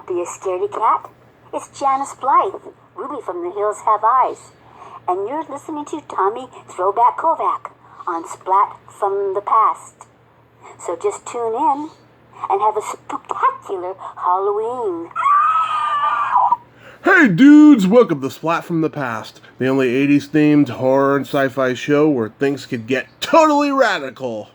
Don't be a scaredy cat. It's Janice Blythe, Ruby from the Hills Have Eyes. And you're listening to Tommy Throwback Kovac on Splat from the Past. So just tune in and have a spectacular Halloween. Hey dudes, welcome to Splat from the Past, the only 80s themed horror and sci-fi show where things could get totally radical.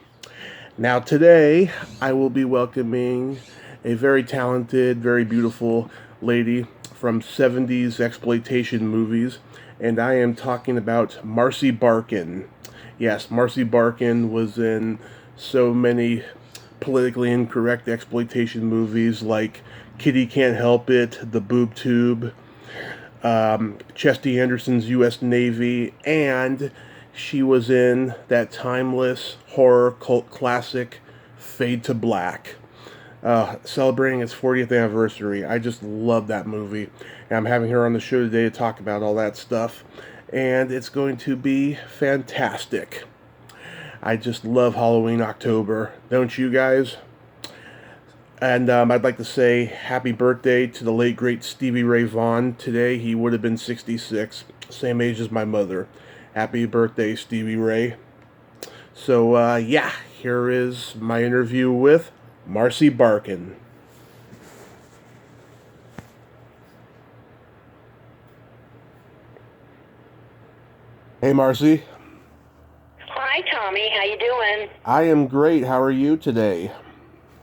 Now today, I will be welcoming a very talented, very beautiful lady from 70s exploitation movies, and I am talking about Marcie Barkin. Yes, Marcie Barkin was in so many politically incorrect exploitation movies like Kitty Can't Help It, The Boob Tube, Chesty Anderson's U.S. Navy, and she was in that timeless horror cult classic, Fade to Black, celebrating its 40th anniversary. I just love that movie, and I'm having her on the show today to talk about all that stuff, and it's going to be fantastic. I just love Halloween October, don't you guys? And I'd like to say happy birthday to the late, great Stevie Ray Vaughan. Today, he would have been 66, same age as my mother. Happy birthday, Stevie Ray. So, yeah, here is my interview with Marcie Barkin. Hey, Marcie. Hi, Tommy. How you doing? I am great. How are you today?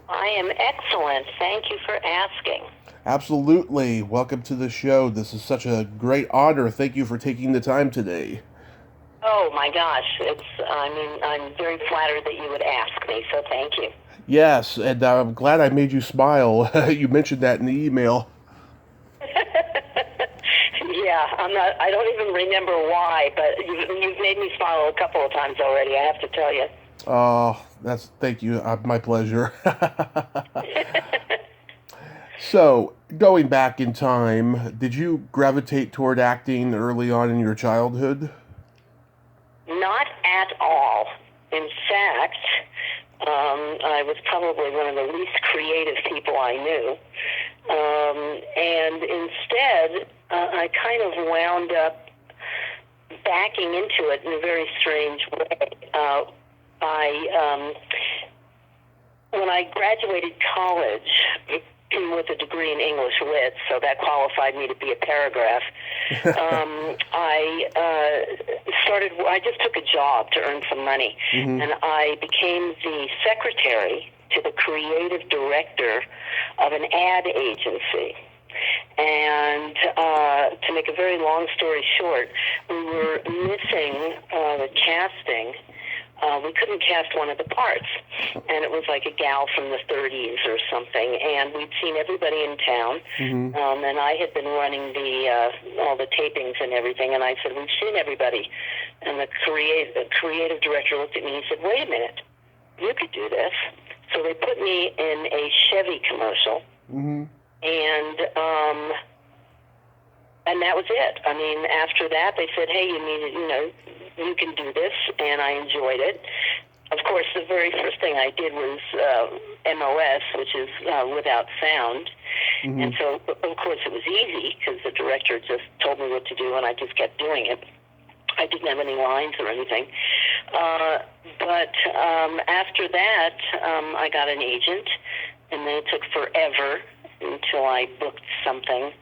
I am excellent. Thank you for asking. Absolutely. Welcome to the show. This is such a great honor. Thank you for taking the time today. Oh, my gosh. I'm very flattered that you would ask me, so thank you. Yes, and I'm glad I made you smile. You mentioned that in the email. Yeah, I don't even remember why, but you've made me smile a couple of times already, I have to tell you. Oh, thank you. My pleasure. So, going back in time, did you gravitate toward acting early on in your childhood? Not at all. In fact, I was probably one of the least creative people I knew. And instead, I kind of wound up backing into it in a very strange way. When I graduated college with a degree in English Lit, so that qualified me to be a paragraph, I just took a job to earn some money, and I became the secretary to the creative director of an ad agency. And to make a very long story short, we were missing the casting. We couldn't cast one of the parts, and it was like a gal from the 30s or something, and we'd seen everybody in town, and I had been running all the tapings and everything, and I said, we've seen everybody, and the creative director looked at me and he said, wait a minute, you could do this. So they put me in a Chevy commercial, and that was it. I mean, after that, they said, hey, you can do this, and I enjoyed it. Of course, the very first thing I did was MOS, which is without sound. And so, of course, it was easy because the director just told me what to do, and I just kept doing it. I didn't have any lines or anything. But after that, I got an agent, and then it took forever until I booked something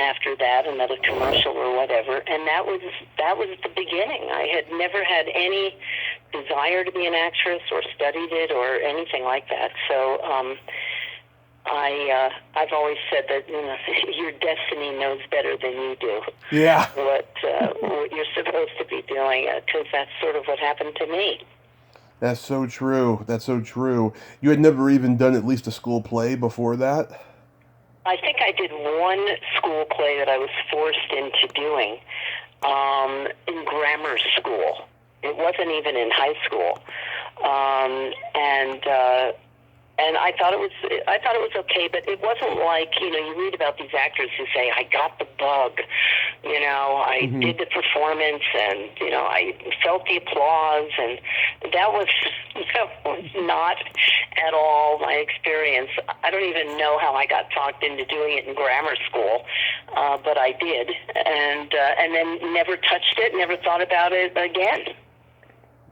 after that, another commercial or whatever, and that was the beginning. I had never had any desire to be an actress or studied it or anything like that. So I've always said that your destiny knows better than you do. Yeah. What you're supposed to be doing, because that's sort of what happened to me. That's so true. That's so true. You had never even done at least a school play before that? I think I did one school play that I was forced into doing in grammar school. It wasn't even in high school, and I thought it was okay, but it wasn't like you read about these actors who say I got the bug, I did the performance, and I felt the applause, and that was not at all my experience. I don't even know how I got talked into doing it in grammar school, but I did, and then never touched it, never thought about it again.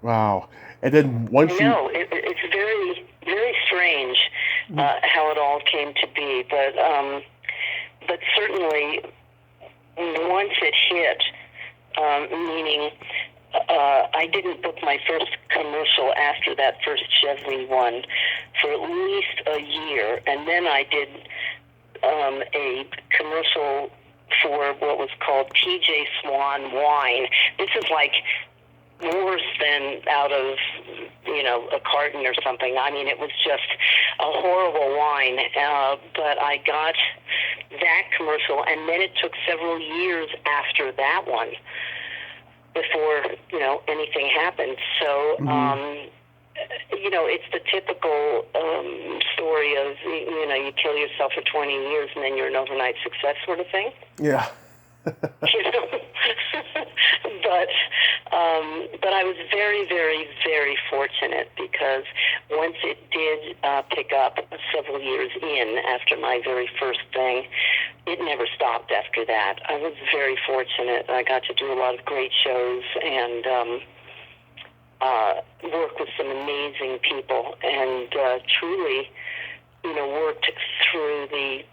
Wow. And then once you... No, it's very, very strange how it all came to be, but certainly once it hit, meaning I didn't book my first commercial after that first Chevy one for at least a year, and then I did a commercial for what was called TJ Swan Wine. This is like worse than out of, a carton or something. I mean, it was just a horrible wine, but I got that commercial, and then it took several years after that one before, anything happened. So, it's the typical story of, you kill yourself for 20 years and then you're an overnight success sort of thing. Yeah. But I was very, very, very fortunate, because once it did pick up several years in after my very first thing, it never stopped after that. I was very fortunate. I got to do a lot of great shows and work with some amazing people, and truly, worked through the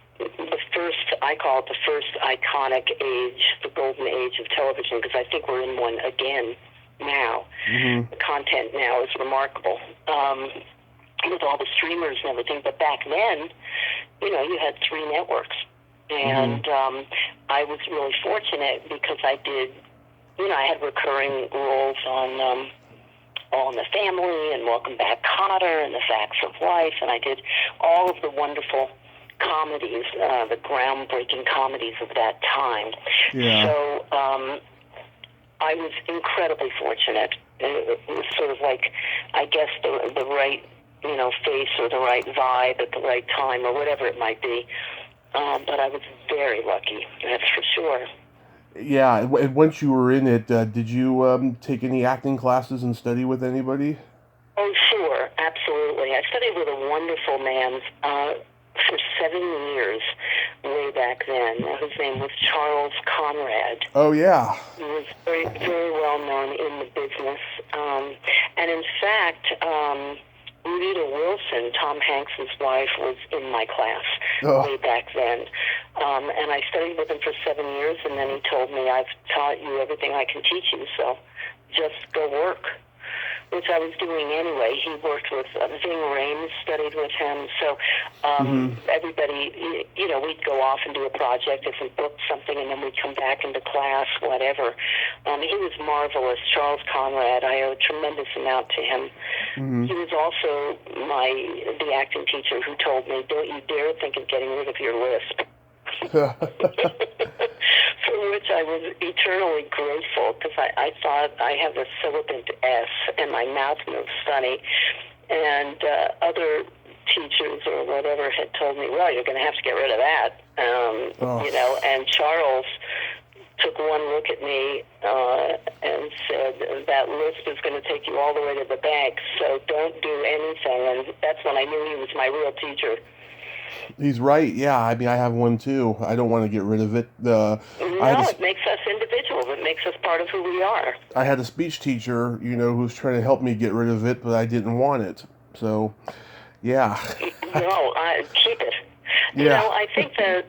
first, I call it the first iconic age, the golden age of television, because I think we're in one again now. Mm-hmm. The content now is remarkable, with all the streamers and everything. But back then, you had 3 networks. And I was really fortunate because I did, I had recurring roles on All in the Family and Welcome Back, Kotter and The Facts of Life, and I did all of the wonderful comedies, the groundbreaking comedies of that time. Yeah. So I was incredibly fortunate. It was sort of like, I guess, the right, face or the right vibe at the right time or whatever it might be. But I was very lucky, that's for sure. Yeah, and once you were in it, did you take any acting classes and study with anybody? Oh, sure, absolutely. I studied with a wonderful man for 7 years, way back then. His name was Charles Conrad. Oh, yeah. He was very, very well known in the business. And in fact, Rita Wilson, Tom Hanks' wife, was in my class way back then. And I studied with him for 7 years, and then he told me, I've taught you everything I can teach you, so just go work, which I was doing anyway. He worked with Ving Rhames, studied with him. So everybody, we'd go off and do a project if we booked something, and then we'd come back into class, whatever. He was marvelous. Charles Conrad, I owe a tremendous amount to him. He was also the acting teacher who told me, don't you dare think of getting rid of your lisp. For which I was eternally grateful, because I thought I have a sibilant S and my mouth moves funny, and other teachers or whatever had told me, well, you're going to have to get rid of that, and Charles took one look at me and said, that lisp is going to take you all the way to the bank, so don't do anything. And that's when I knew he was my real teacher. He's right. Yeah, I mean, I have one too. I don't want to get rid of it. It makes us individuals. It makes us part of who we are. I had a speech teacher, who was trying to help me get rid of it, but I didn't want it. So, yeah. No, keep it. Yeah. I think that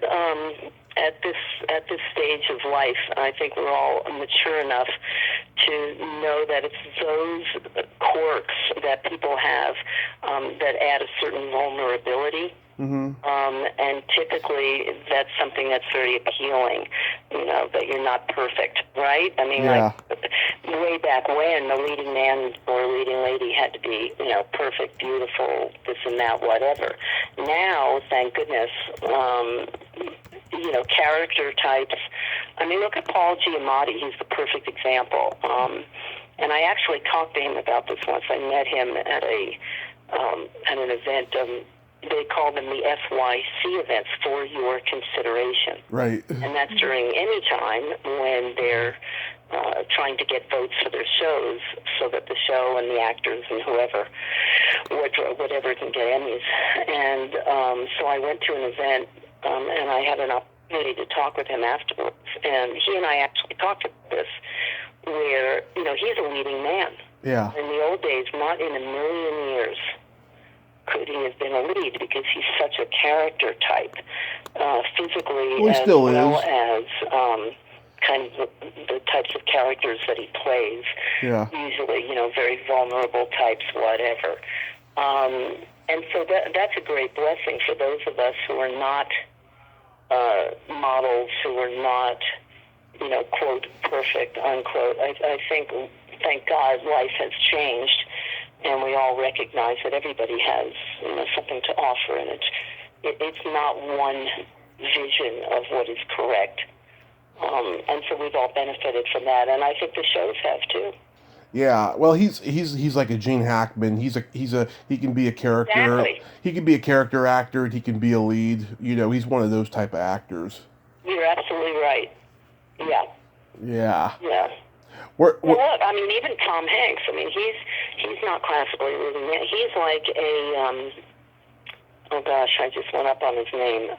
at this stage of life, I think we're all mature enough to know that it's those quirks that people have that add a certain vulnerability. And typically that's something that's very appealing, that you're not perfect, right? I mean, like way back when the leading man or leading lady had to be, perfect, beautiful, this and that, whatever. Now, thank goodness, character types. I mean, look at Paul Giamatti. He's the perfect example. And I actually talked to him about this once. I met him at an event. They call them the FYC events, for your consideration. Right. And that's during any time when they're trying to get votes for their shows so that the show and the actors and whoever, whatever can get Emmys. And so I went to an event, and I had an opportunity to talk with him afterwards. And he and I actually talked about this, where, he's a leading man. Yeah. In the old days, not in a million years could he have been a lead, because he's such a character type, physically, Well, he as still well is. as kind of the types of characters that he plays. Yeah. Usually, very vulnerable types, whatever. And so that's a great blessing for those of us who are not models, who are not, quote, perfect, unquote. I think, thank God, life has changed, and we all recognize that everybody has something to offer, and it's not one vision of what is correct. And so we've all benefited from that, and I think the shows have too. Yeah, well, he's like a Gene Hackman. He can be a character. Exactly. He can be a character actor, and he can be a lead. He's one of those type of actors. You're absolutely right. Yeah. Yeah. Yeah. Well, look, even Tom Hanks. He's not classically leading. He's like a oh gosh, I just went up on his name.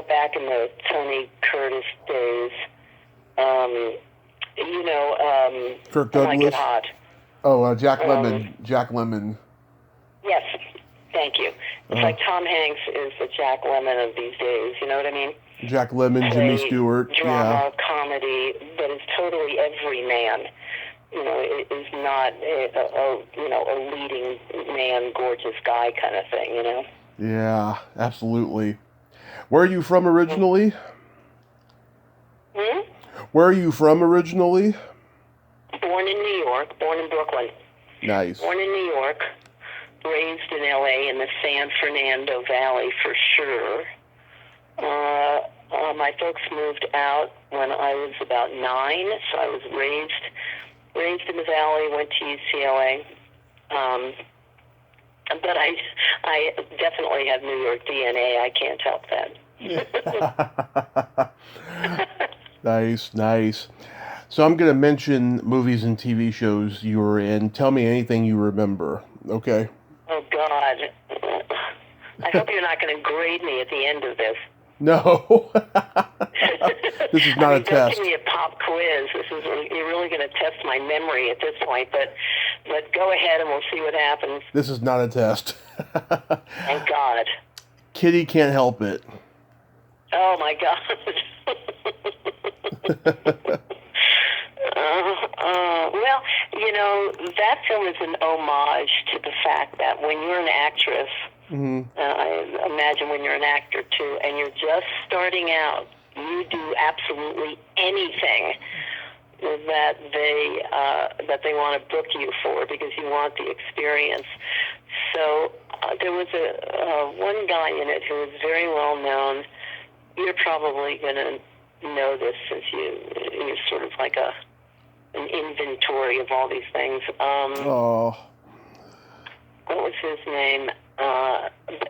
Back in the Tony Curtis days. Kirk Like Douglas. It Hot. Oh, Jack Lemmon. Jack Lemmon. Yes, thank you. It's like Tom Hanks is the Jack Lemmon of these days. You know what I mean? Jack Lemmon, Jimmy Stewart. Drama, comedy, but is totally every man. It is not a leading man, gorgeous guy kind of thing. Yeah, absolutely. Where are you from originally? Where are you from originally? Born in New York, born in Brooklyn. Nice. Born in New York, raised in L.A. in the San Fernando Valley for sure. My folks moved out when I was about 9, so I was raised in the Valley, went to UCLA. But I definitely have New York DNA. I can't help that. Nice. So I'm going to mention movies and TV shows you were in. Tell me anything you remember, okay? Oh, God. I hope you're not going to grade me at the end of this. No. This is not a test. Don't give me a pop quiz. You're really going to test my memory at this point, but go ahead and we'll see what happens. This is not a test. Thank God. Kitty Can't Help It. Oh, my God. Well, that film is an homage to the fact that when you're an actress, I imagine when you're an actor too, and you're just starting out, you do absolutely anything that they want to book you for, because you want the experience. So there was one guy in it who was very well known. You're probably going to know this, since you're sort of like an inventory of all these things. What was his name?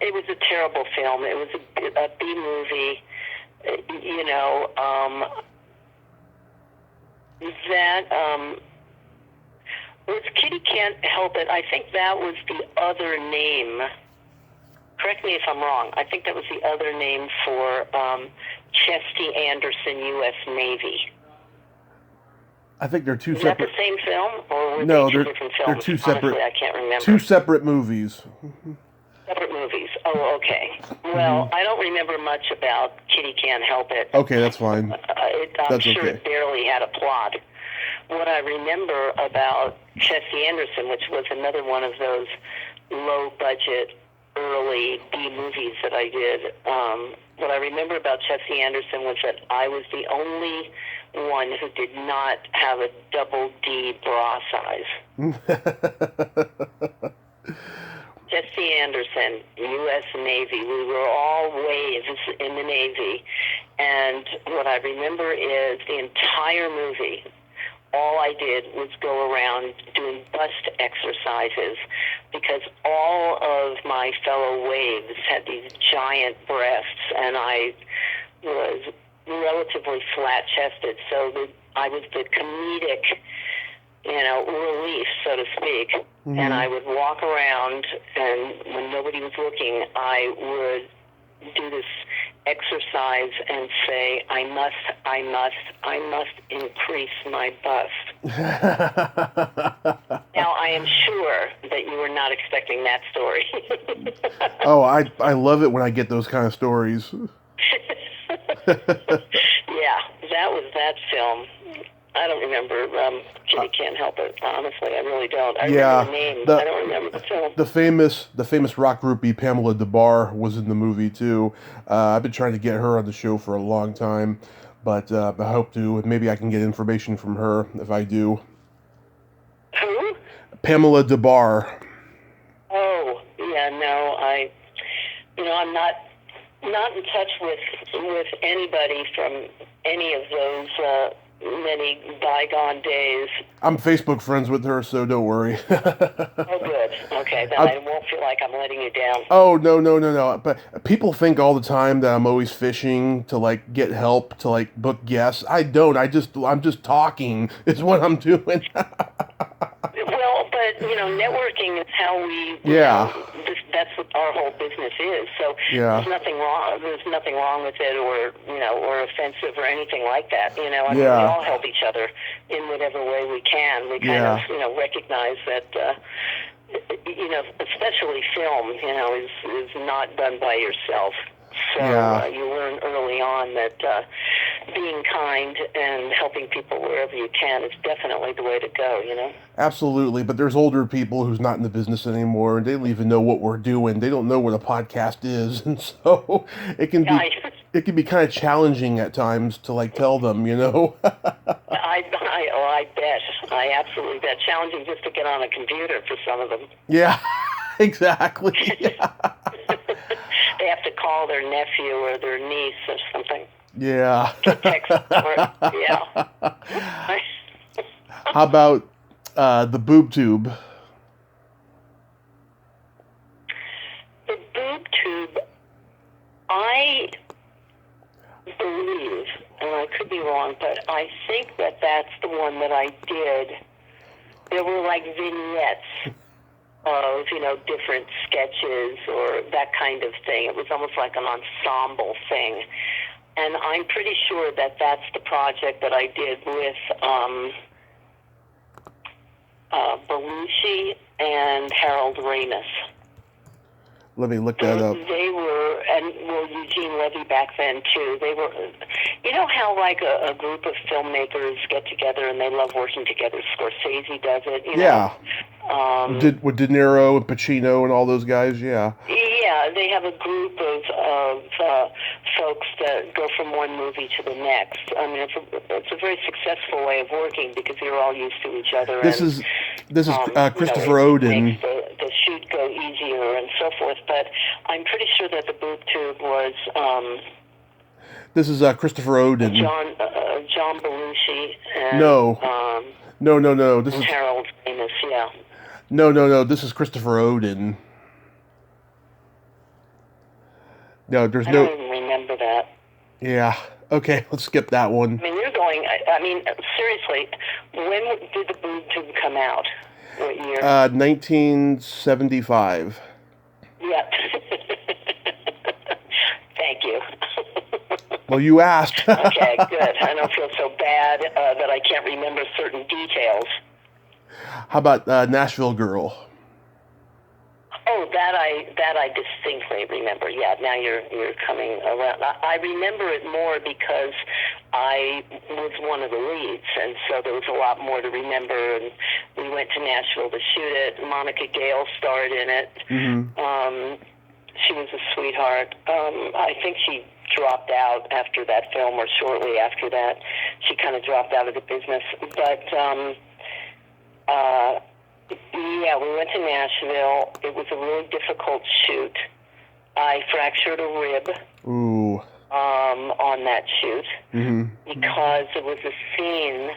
It was a terrible film. It was a B movie. Was Kitty Can't Help It. I think that was the other name. Correct me if I'm wrong. I think that was the other name for Chesty Anderson, U.S. Navy. I think they're two Is separate. that the same film, or were No, they two they're different films? they're two separate. Honestly, I can't remember. Two separate movies. Separate movies. Oh, okay. Well, I don't remember much about Kitty Can't Help It. Okay, that's fine. I'm sure it barely had a plot. What I remember about Chesty Anderson, which was another one of those low-budget, early B movies that I did, what I remember about Chesty Anderson was that I was the only one who did not have a double D bra size. Chesty Anderson, U.S. Navy. We were all waves in the Navy. And what I remember is the entire movie, all I did was go around doing bust exercises, because all of my fellow waves had these giant breasts, and I was relatively flat-chested, so I was the comedic, relief, so to speak. Mm-hmm. And I would walk around, and when nobody was looking, I would do this exercise and say, I must increase my bust. Now, I am sure that you were not expecting that story. Oh, I love it when I get those kind of stories. Yeah, that was that film. I don't remember Kitty Can't Help It. Honestly, I really don't. I remember the name. I don't remember the film. The famous rock groupie Pamela DeBar was in the movie too. I've been trying to get her on the show for a long time, but I hope to. Maybe I can get information from her if I do. Who? Pamela DeBar. Oh, yeah, no, I'm not in touch with anybody from any of those many bygone days. I'm Facebook friends with her, so don't worry. Oh, good. Okay, then I won't feel like I'm letting you down. Oh, no. But people think all the time that I'm always fishing to, like, get help, to, like, book guests. I don't. I'm just talking is what I'm doing. Well, but, networking is how we... that's what our whole business is. So there's nothing wrong. There's nothing wrong with it, or offensive or anything like that. We all help each other in whatever way we can. We kind of recognize that especially film is not done by yourself. So you learn early on that being kind and helping people wherever you can is definitely the way to go, Absolutely, but there's older people who's not in the business anymore, and they don't even know what we're doing. They don't know what a podcast is, and so it can be kind of challenging at times to, like, tell them, I bet. I absolutely bet. Challenging just to get on a computer for some of them. Yeah, exactly. Yeah. They have to call their nephew or their niece or something. Yeah. Text or, yeah. How about the boob tube? The boob tube, I believe, and I could be wrong, but I think that that's the one that I did. There were like vignettes of, different sketches or that kind of thing. It was almost like an ensemble thing. And I'm pretty sure that that's the project that I did with Belushi and Harold Ramis. Let me look that up. They were, and Eugene Levy back then too. They were, how like a group of filmmakers get together and they love working together. Scorsese does it, Yeah. With De Niro and Pacino and all those guys, yeah. Yeah, they have a group of folks that go from one movie to the next. I mean, it's a very successful way of working because you're all used to each other. This is Christopher Odin. Makes the shoot go easier and so forth. But I'm pretty sure that the boob tube was. This is Christopher Odin. John Belushi. And, No. No. This is Harold Ramis. Yeah. No. This is Christopher Odin. No, there's no. I don't even remember that. Yeah. Okay, let's skip that one. I mean, you're going. I mean, seriously, when did the boob tube come out? What year? 1975. Yep. Thank you. Well, you asked. Okay, good. I don't feel so bad that I can't remember certain details. How about Nashville Girl? Oh, that I distinctly remember. Yeah, now you're coming around. I remember it more because I was one of the leads, and so there was a lot more to remember. And we went to Nashville to shoot it. Monica Gale starred in it. Mm-hmm. She was a sweetheart. I think she dropped out after that film, or shortly after that. She kind of dropped out of the business. But yeah, we went to Nashville. It was a really difficult shoot. I fractured a rib. Ooh. On that shoot. Mm-hmm. Because it was a scene.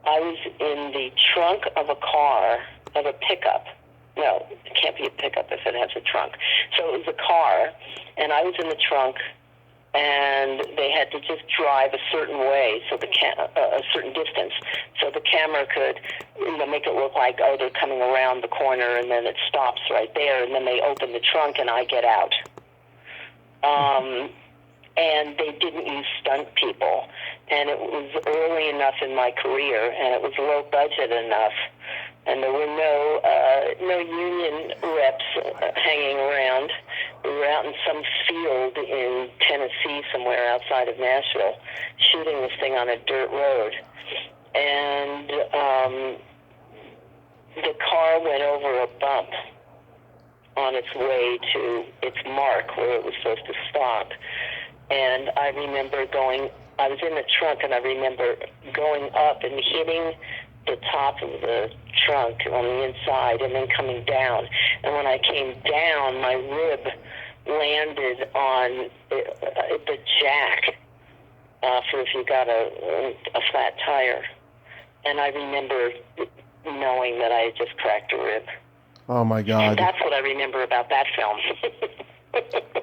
I was in the trunk of a car, of a pickup. No, it can't be a pickup if it has a trunk. So it was a car, and I was in the trunk, and they had to just drive a certain way, so a certain distance, so the camera could, make it look like, oh, they're coming around the corner, and then it stops right there, and then they open the trunk, and I get out. And they didn't use stunt people, and it was early enough in my career, and it was low budget enough, and there were no union reps hanging around. We were out in some field in Tennessee, somewhere outside of Nashville, shooting this thing on a dirt road, and the car went over a bump on its way to its mark where it was supposed to stop. And I remember I was in the trunk, and I remember going up and hitting the top of the trunk on the inside and then coming down. And when I came down, my rib landed on the jack for if you got a flat tire. And I remember knowing that I had just cracked a rib. Oh, my God. And that's what I remember about that film.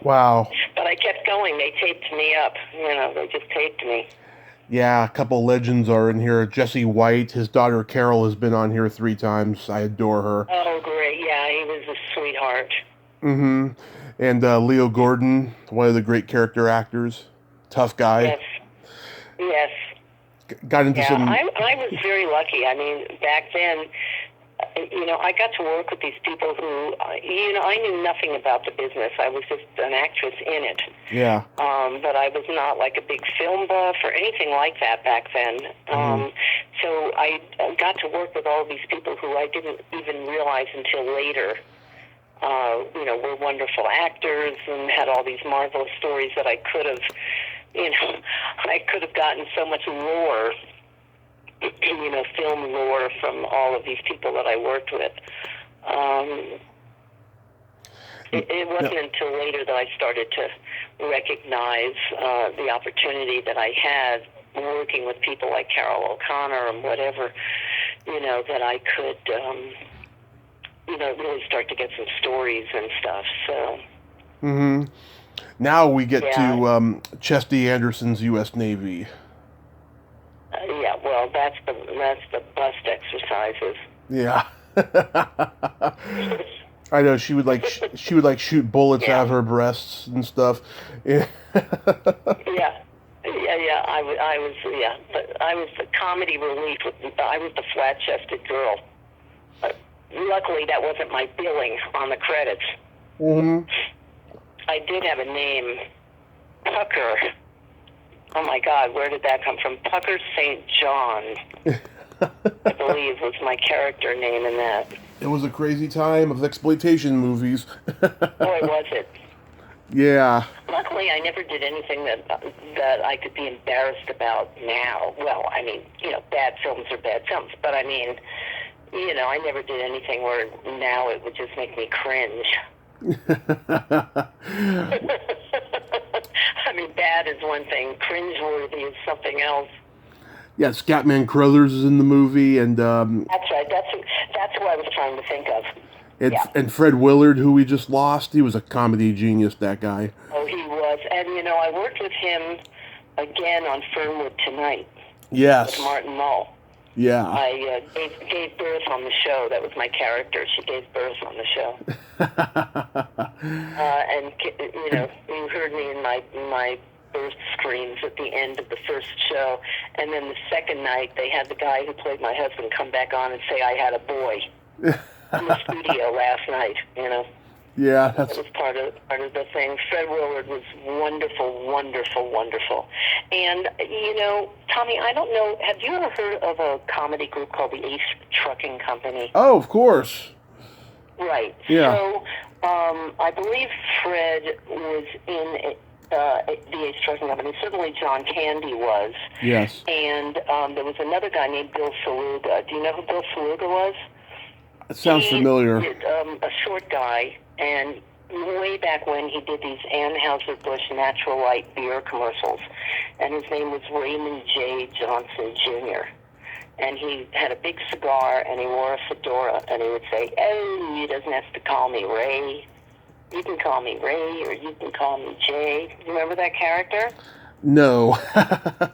Wow. But I kept going. They taped me up. They just taped me. Yeah, a couple legends are in here. Jesse White, his daughter Carol, has been on here 3 times. I adore her. Oh, great. Yeah, he was a sweetheart. Mm-hmm. And Leo Gordon, one of the great character actors. Tough guy. Yes. Got into some... I was very lucky. I mean, back then, I got to work with these people who, I knew nothing about the business. I was just an actress in it. Yeah. But I was not like a big film buff or anything like that back then. So I got to work with all these people who I didn't even realize until later, were wonderful actors and had all these marvelous stories that I could have, I could have gotten so much lore, film lore from all of these people that I worked with. It wasn't until later that I started to recognize the opportunity that I had working with people like Carol O'Connor and whatever, that I could, really start to get some stories and stuff. So. Mm-hmm. Now we get to Chesty Anderson's U.S. Navy. Well, that's the bust exercises. Yeah. I know she would shoot bullets out of her breasts and stuff. Yeah. But I was the comedy relief. I was the flat-chested girl. Luckily, that wasn't my billing on the credits. Mm-hmm. I did have a name, Pucker. Oh my God, where did that come from? Pucker St. John, I believe, was my character name in that. It was a crazy time of exploitation movies. Boy, was it. Yeah. Luckily, I never did anything that I could be embarrassed about now. Well, I mean, bad films are bad films, but I mean, I never did anything where now it would just make me cringe. I mean, bad is one thing. Cringeworthy is something else. Yeah, Scatman Crothers is in the movie, and that's right. That's who I was trying to think of. And Fred Willard, who we just lost, he was a comedy genius. That guy. Oh, he was, and I worked with him again on Fernwood Tonight. Yes. With Martin Mull. Yeah. I gave birth on the show. That was my character. She gave birth on the show. And you heard me in my birth screams at the end of the first show. And then the second night, they had the guy who played my husband come back on and say I had a boy in the studio last night. Yeah, that was part of the thing. Fred Willard was wonderful, wonderful, wonderful. And Tommy, I don't know. Have you ever heard of a comedy group called the Ace Trucking Company? Oh, of course. Right. Yeah. So I believe Fred was in the Ace Trucking Company. Certainly John Candy was. Yes. And there was another guy named Bill Saluga. Do you know who Bill Saluga was? It sounds familiar. A short guy, and way back when he did these Anheuser-Busch Natural Light beer commercials, and his name was Raymond J. Johnson Jr., and he had a big cigar, and he wore a fedora, and he would say, "Oh, he doesn't have to call me Ray." You can call me Ray, or you can call me Jay. You remember that character? No,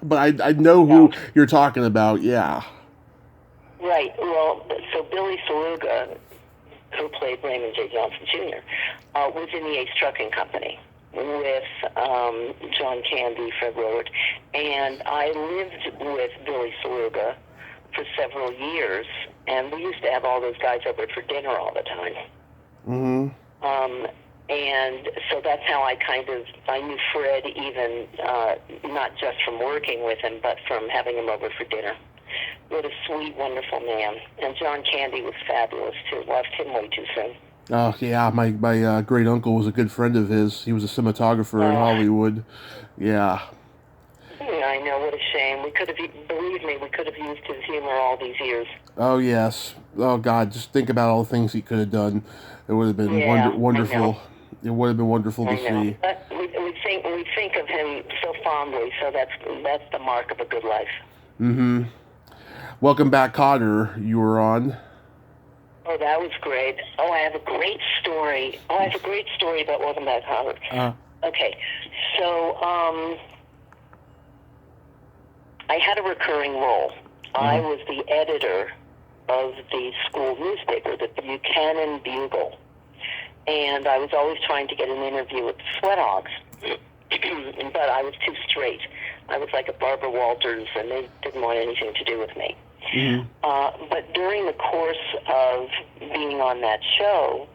but I know who you're talking about. Yeah. Right. Well, so Billy Saluga, who played Raymond J. Johnson Jr., was in the Ace Trucking Company with John Candy, Fred Willard, and I lived with Billy Saluga for several years, and we used to have all those guys over for dinner all the time. Mm-hmm. And so that's how I knew Fred, even not just from working with him, but from having him over for dinner. What a sweet, wonderful man. And John Candy was fabulous, too. Lost him way too soon. Oh, yeah, my great uncle was a good friend of his. He was a cinematographer in Hollywood. Yeah. I know, what a shame. Believe me, we could have used his humor all these years. Oh, yes. Oh, God, just think about all the things he could have done. It would have been wonderful. It would have been wonderful to see. But we think of him so fondly, so that's the mark of a good life. Mm-hmm. Welcome back, Cotter. You were on. Oh, that was great. Oh, I have a great story. About Welcome Back, Cotter. Okay, so I had a recurring role. I was the editor of the school newspaper, the Buchanan Bugle. And I was always trying to get an interview with the Sweat Hogs. But I was too straight. I was like a Barbara Walters, and they didn't want anything to do with me. Mm-hmm. But during the course of being on that show,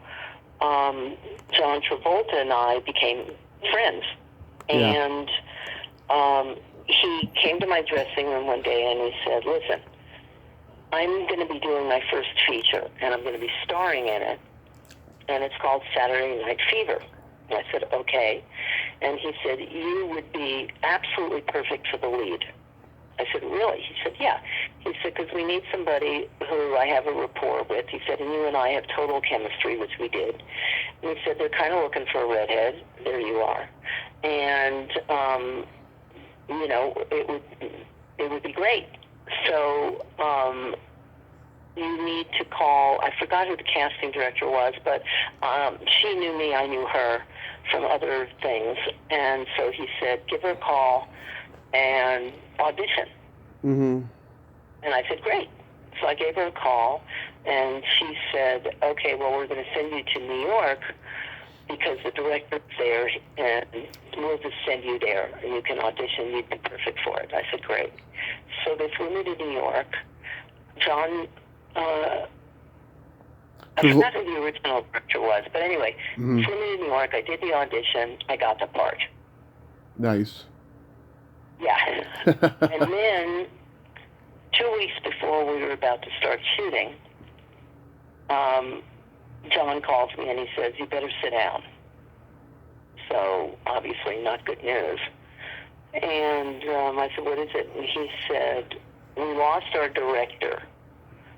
John Travolta and I became friends. Yeah. And he came to my dressing room one day and he said, listen, I'm going to be doing my first feature, and I'm going to be starring in it, and it's called Saturday Night Fever. And I said, okay. And he said, you would be absolutely perfect for the lead. I said, really? He said, yeah. He said, because we need somebody who I have a rapport with. He said, and you and I have total chemistry, which we did. And he said, they're kind of looking for a redhead. There you are. And, it would be great. So, you need to call, I forgot who the casting director was, but she knew me, I knew her from other things. And so he said, give her a call and audition. Mm-hmm. And I said, great. So I gave her a call, and she said, okay, well, we're going to send you to New York because the director's there, and we'll just send you there, and you can audition. You'd be perfect for it. I said, great. So they flew me to New York. John, I forgot who the original director was, but anyway, flew me to New York. I did the audition. I got the part. Nice. Yeah. And then 2 weeks before we were about to start shooting, John calls me and he says, you better sit down. So obviously not good news. And I said, what is it? And he said, we lost our director.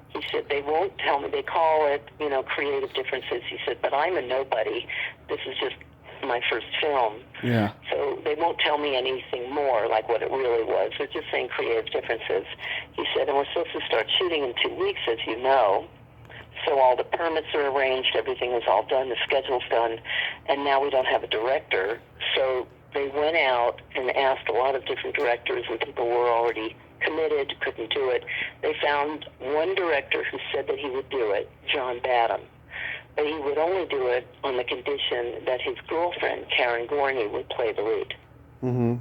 He said, they won't tell me. They call it, creative differences. He said, but I'm a nobody. This is just my first film. Yeah. So they won't tell me anything more like what it really was. They're just saying creative differences. He said, and we're supposed to start shooting in 2 weeks, as you know. So all the permits are arranged, everything is all done, the schedule's done, and now we don't have a director. So they went out and asked a lot of different directors, and people were already committed, couldn't do it. They found one director who said that he would do it, John Badham. But he would only do it on the condition that his girlfriend, Karen Gorney, would play the lead. Mm-hmm.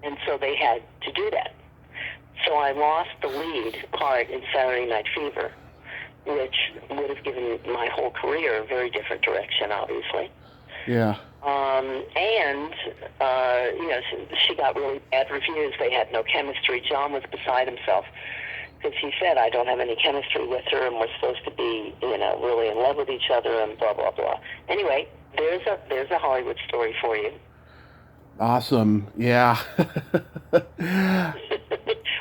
And so they had to do that. So I lost the lead part in Saturday Night Fever, which would have given my whole career a very different direction, obviously. Yeah. She got really bad reviews. They had no chemistry. John was beside himself because he said, I don't have any chemistry with her, and we're supposed to be, really in love with each other, and blah, blah, blah. Anyway, there's a Hollywood story for you. Awesome. Yeah.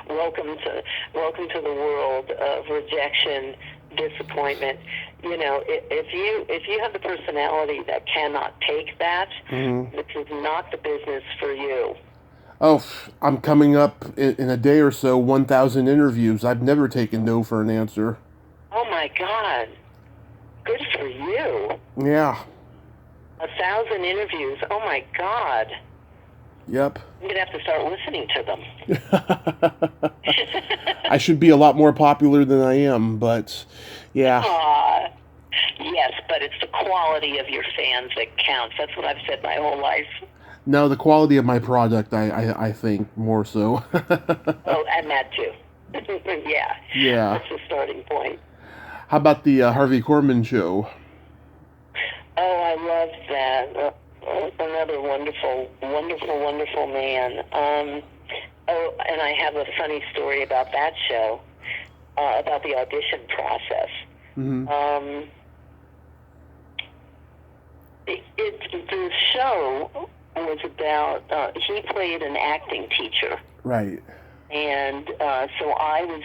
Welcome to the world of rejection, disappointment. If you have the personality that cannot take that, this is not the business for you. Oh, I'm coming up in a day or so, 1,000 interviews. I've never taken no for an answer. Oh my God. Good for you. Yeah. 1,000 interviews. Oh my God. Yep. I'm going to have to start listening to them. I should be a lot more popular than I am, but yeah. Yes, but it's the quality of your fans that counts. That's what I've said my whole life. No, the quality of my product, I think, more so. Oh, and that too. Yeah. Yeah. That's the starting point. How about the Harvey Korman show? Oh, I love that. Another wonderful, wonderful, wonderful man. Oh, and I have a funny story about that show, about the audition process. Mm-hmm. The show was about, he played an acting teacher. Right. And so I was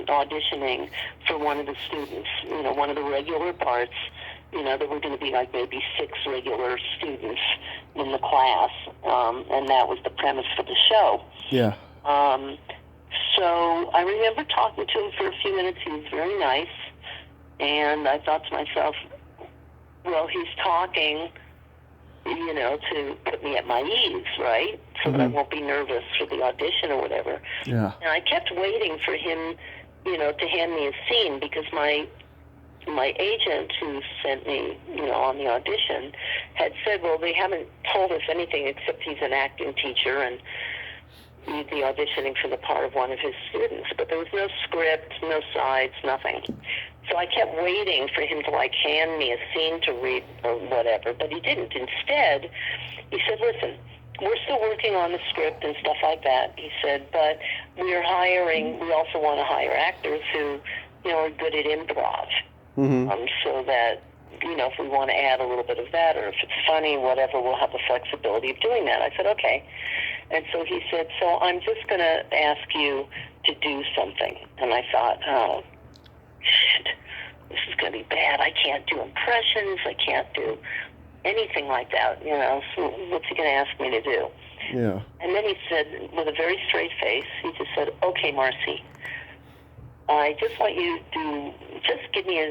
auditioning for one of the students, one of the regular parts. There were going to be like maybe 6 regular students in the class, and that was the premise for the show. Yeah. So I remember talking to him for a few minutes. He was very nice, and I thought to myself, well, he's talking, to put me at my ease, right? So that I won't be nervous for the audition or whatever. Yeah. And I kept waiting for him, to hand me a scene, because my agent who sent me, on the audition had said, well, they haven't told us anything except he's an acting teacher and you'd be auditioning for the part of one of his students. But there was no script, no sides, nothing. So I kept waiting for him to, hand me a scene to read or whatever, but he didn't. Instead, he said, listen, we're still working on the script and stuff like that. He said, but we also want to hire actors who, are good at improv. Mm-hmm. So that, if we want to add a little bit of that, or if it's funny, whatever, we'll have the flexibility of doing that. I said, okay. And so he said, so I'm just going to ask you to do something. And I thought, oh, shit, this is going to be bad. I can't do impressions. I can't do anything like that, so what's he going to ask me to do? Yeah. And then he said, with a very straight face, he just said, okay, Marcie, I just want you to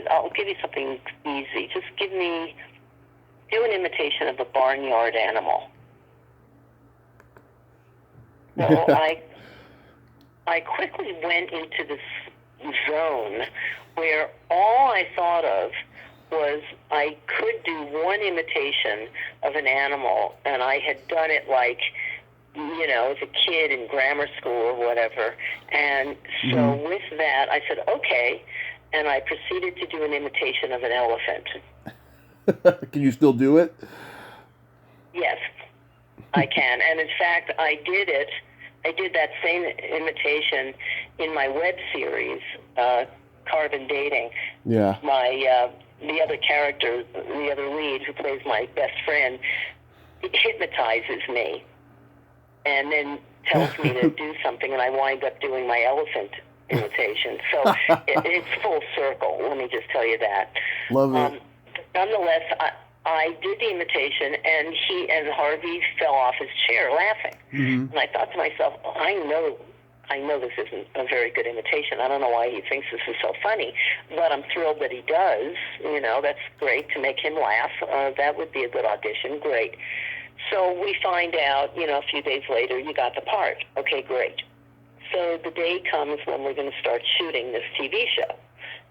I'll give you something easy. Just do an imitation of a barnyard animal. So I quickly went into this zone where all I thought of was I could do one imitation of an animal, and I had done it as a kid in grammar school or whatever. And so with that, I said, okay, and I proceeded to do an imitation of an elephant. Can you still do it? Yes, I can. And in fact, I did that same imitation in my web series, Carbon Dating. Yeah. The other character, the other lead who plays my best friend, hypnotizes me and then tells me to do something, and I wind up doing my elephant imitation. So it's full circle, let me just tell you that. Love it. Nonetheless, I did the imitation, and Harvey fell off his chair laughing. Mm-hmm. And I thought to myself, I know this isn't a very good imitation. I don't know why he thinks this is so funny, but I'm thrilled that he does. That's great to make him laugh. That would be a good audition. Great. So we find out, a few days later, you got the part. Okay, great. So the day comes when we're going to start shooting this TV show.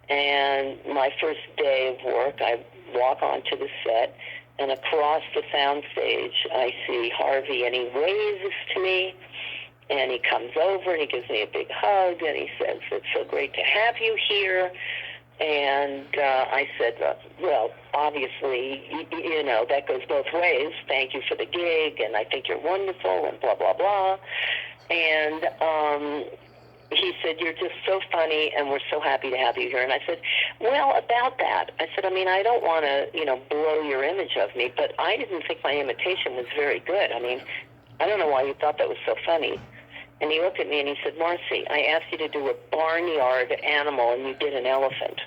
And my first day of work, I walk onto the set, and across the soundstage, I see Harvey, and he waves to me. And he comes over, and he gives me a big hug, and he says, it's so great to have you here. And I said, well, obviously, that goes both ways. Thank you for the gig, and I think you're wonderful, and blah, blah, blah. And he said, you're just so funny, and we're so happy to have you here. And I said, well, about that, I said, I don't want to, blow your image of me, but I didn't think my imitation was very good. I don't know why you thought that was so funny. And he looked at me and he said, Marcie, I asked you to do a barnyard animal and you did an elephant.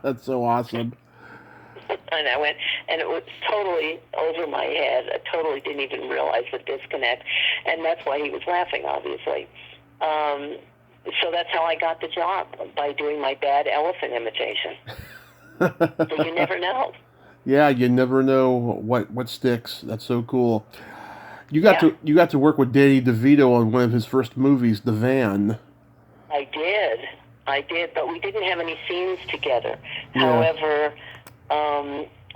That's so awesome. And I went, and it was totally over my head. I totally didn't even realize the disconnect. And that's why he was laughing, obviously. So that's how I got the job, by doing my bad elephant imitation. So you never know. Yeah, you never know what sticks. That's so cool. You got to work with Danny DeVito on one of his first movies, The Van. I did, but we didn't have any scenes together. Yeah. However,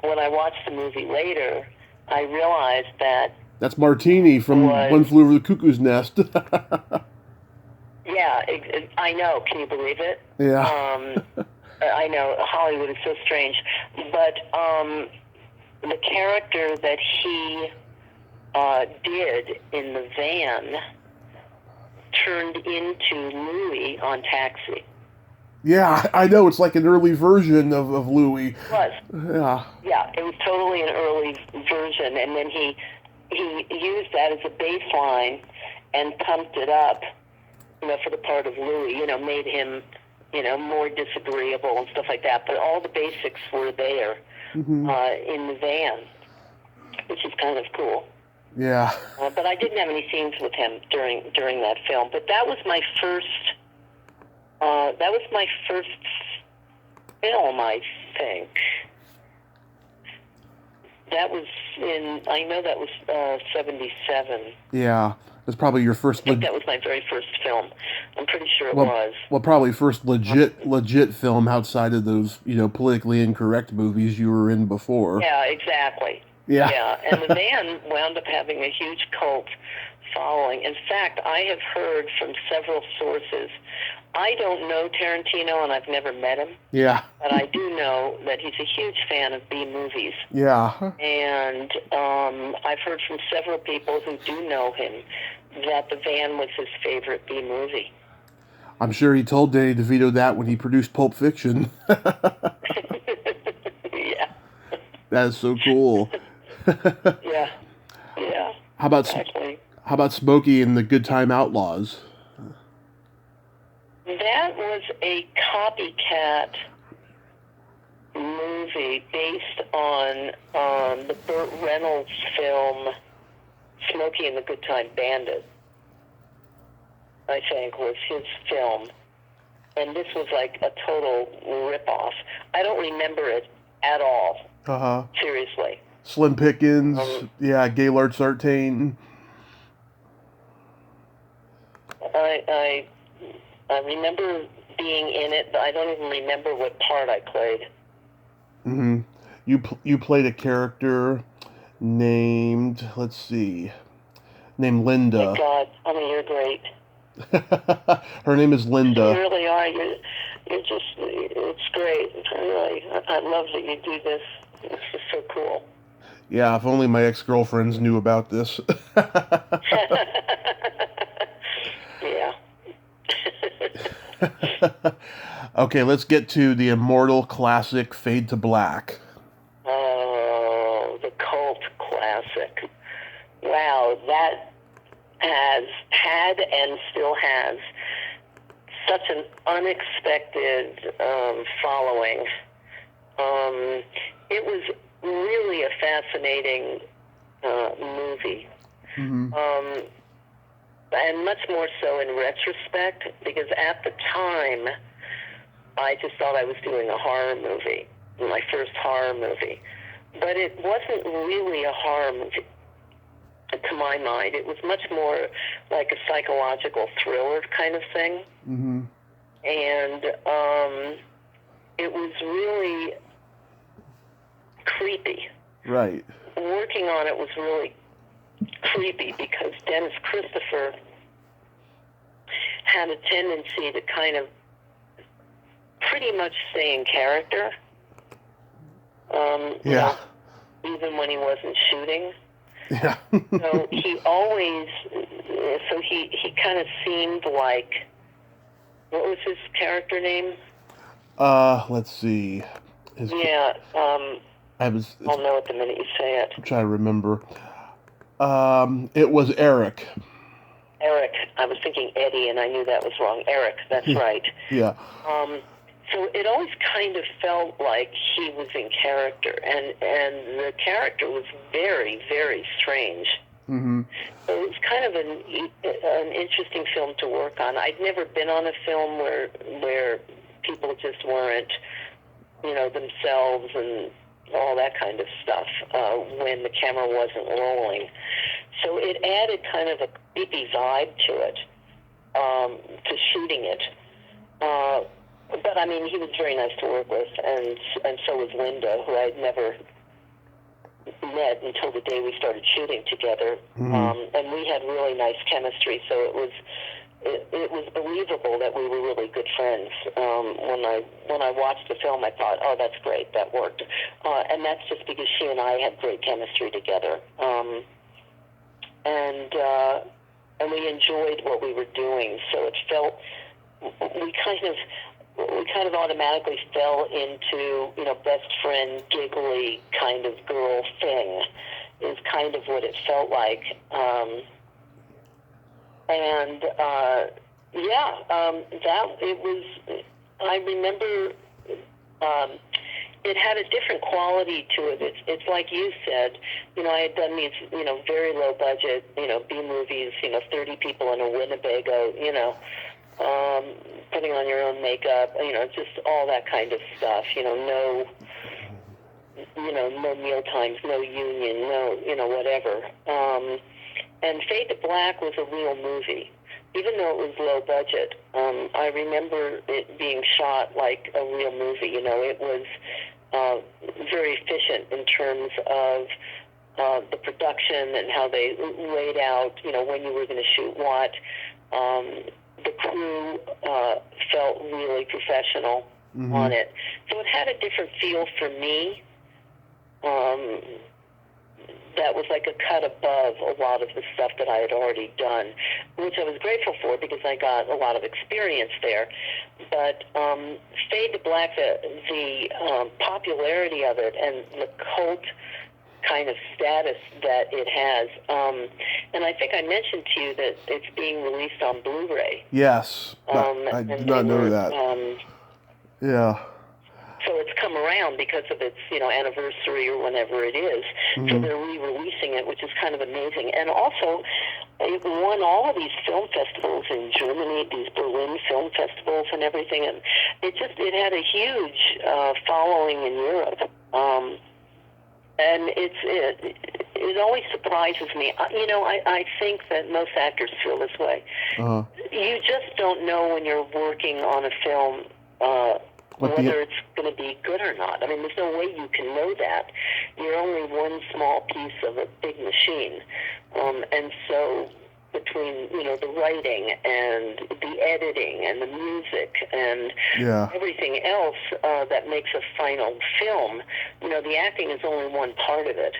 when I watched the movie later, I realized that That's Martini from One was, Flew Over the Cuckoo's Nest. yeah, I know. Can you believe it? Yeah. I know Hollywood is so strange, but the character that he did in The Van turned into Louis on Taxi. Yeah, I know. It's like an early version of Louis. It was. Yeah. Yeah, it was totally an early version, and then he used that as a baseline and pumped it up, for the part of Louis. Made him, more disagreeable and stuff like that. But all the basics were there Mm-hmm. In The Van, which is kind of cool. Yeah. But I didn't have any scenes with him during that film. But that was my first. That was my first film, I think. That was I know that was 77. Yeah. That's probably your first. I think that was my very first film. I'm pretty sure it well, was. Well, probably first legit film outside of those, politically incorrect movies you were in before. Yeah, exactly. Yeah. Yeah, and The Van wound up having a huge cult following. In fact, I have heard from several sources. I don't know Tarantino, and I've never met him. Yeah. But I do know that he's a huge fan of B movies. Yeah. And I've heard from several people who do know him that The Van was his favorite B movie. I'm sure he told Danny DeVito that when he produced Pulp Fiction. Yeah. That is so cool. Yeah. Yeah. How about exactly. How about Smokey and the Good Time Outlaws? That was a copycat movie based on the Burt Reynolds film Smokey and the Good Time Bandit, I think, was his film. And this was like a total ripoff. I don't remember it at all. Uh-huh. Seriously. Slim Pickens, yeah, Gaylord Sartain. I remember being in it, but I don't even remember what part I played. Mm-hmm. You played a character named, let's see, named Linda. Thank God. I mean, you're great. Her name is Linda. You really are. You're just, it's great. I love that you do this. It's just so cool. Yeah, if only my ex-girlfriends knew about this. Yeah. Okay, let's get to the immortal classic Fade to Black. Oh, the cult classic. Wow, that has had and still has such an unexpected following. It was really a fascinating movie. Mm-hmm. And much more so in retrospect, because at the time, I just thought I was doing a horror movie, my first horror movie. But it wasn't really a horror movie, to my mind. It was much more like a psychological thriller kind of thing. Mm-hmm. And it was really creepy. Right. Working on it was really creepy because Dennis Christopher had a tendency to kind of pretty much stay in character. Yeah. Even when he wasn't shooting. Yeah. So he always, he kind of seemed like, what was his character name? Let's see. Yeah, I'll know it the minute you say it. I'm trying to remember. It was Eric. Eric. I was thinking Eddie, and I knew that was wrong. Eric, that's right. Yeah. So it always kind of felt like he was in character, and the character was very, very strange. Mm-hmm. So it was kind of an interesting film to work on. I'd never been on a film where people just weren't, themselves, and all that kind of stuff when the camera wasn't rolling. So it added kind of a creepy vibe to it, to shooting it. But I mean, he was very nice to work with, and so was Linda, who I'd never met until the day we started shooting together. And we had really nice chemistry, so it was believable that we were really good friends. When I watched the film, I thought, oh, that's great, that worked. And that's just because she and I had great chemistry together. And we enjoyed what we were doing, so it felt, we kind of automatically fell into, best friend, giggly kind of girl thing is kind of what it felt like. That it was, I remember, it had a different quality to it. It's like you said, I had done these, very low budget, B movies, 30 people in a Winnebago, putting on your own makeup, just all that kind of stuff, no meal times, no union, no, whatever. And Fade to Black was a real movie. Even though it was low budget, I remember it being shot like a real movie. It was very efficient in terms of the production and how they laid out, when you were going to shoot what. The crew felt really professional on it. So it had a different feel for me. That was like a cut above a lot of the stuff that I had already done, which I was grateful for because I got a lot of experience there. But Fade to Black, the popularity of it and the cult kind of status that it has, and I think I mentioned to you that it's being released on Blu-ray. Yes, I did not know that. Yeah. So it's come around because of its, anniversary or whenever it is. So they're re-releasing it, which is kind of amazing. And also, it won all of these film festivals in Germany, these Berlin film festivals and everything. And it had a huge following in Europe. And it always surprises me. I think that most actors feel this way. You just don't know when you're working on a film whether it's going to be good or not. I mean, there's no way you can know that. You're only one small piece of a big machine. And so between, the writing and the editing and the music and everything else that makes a final film, the acting is only one part of it.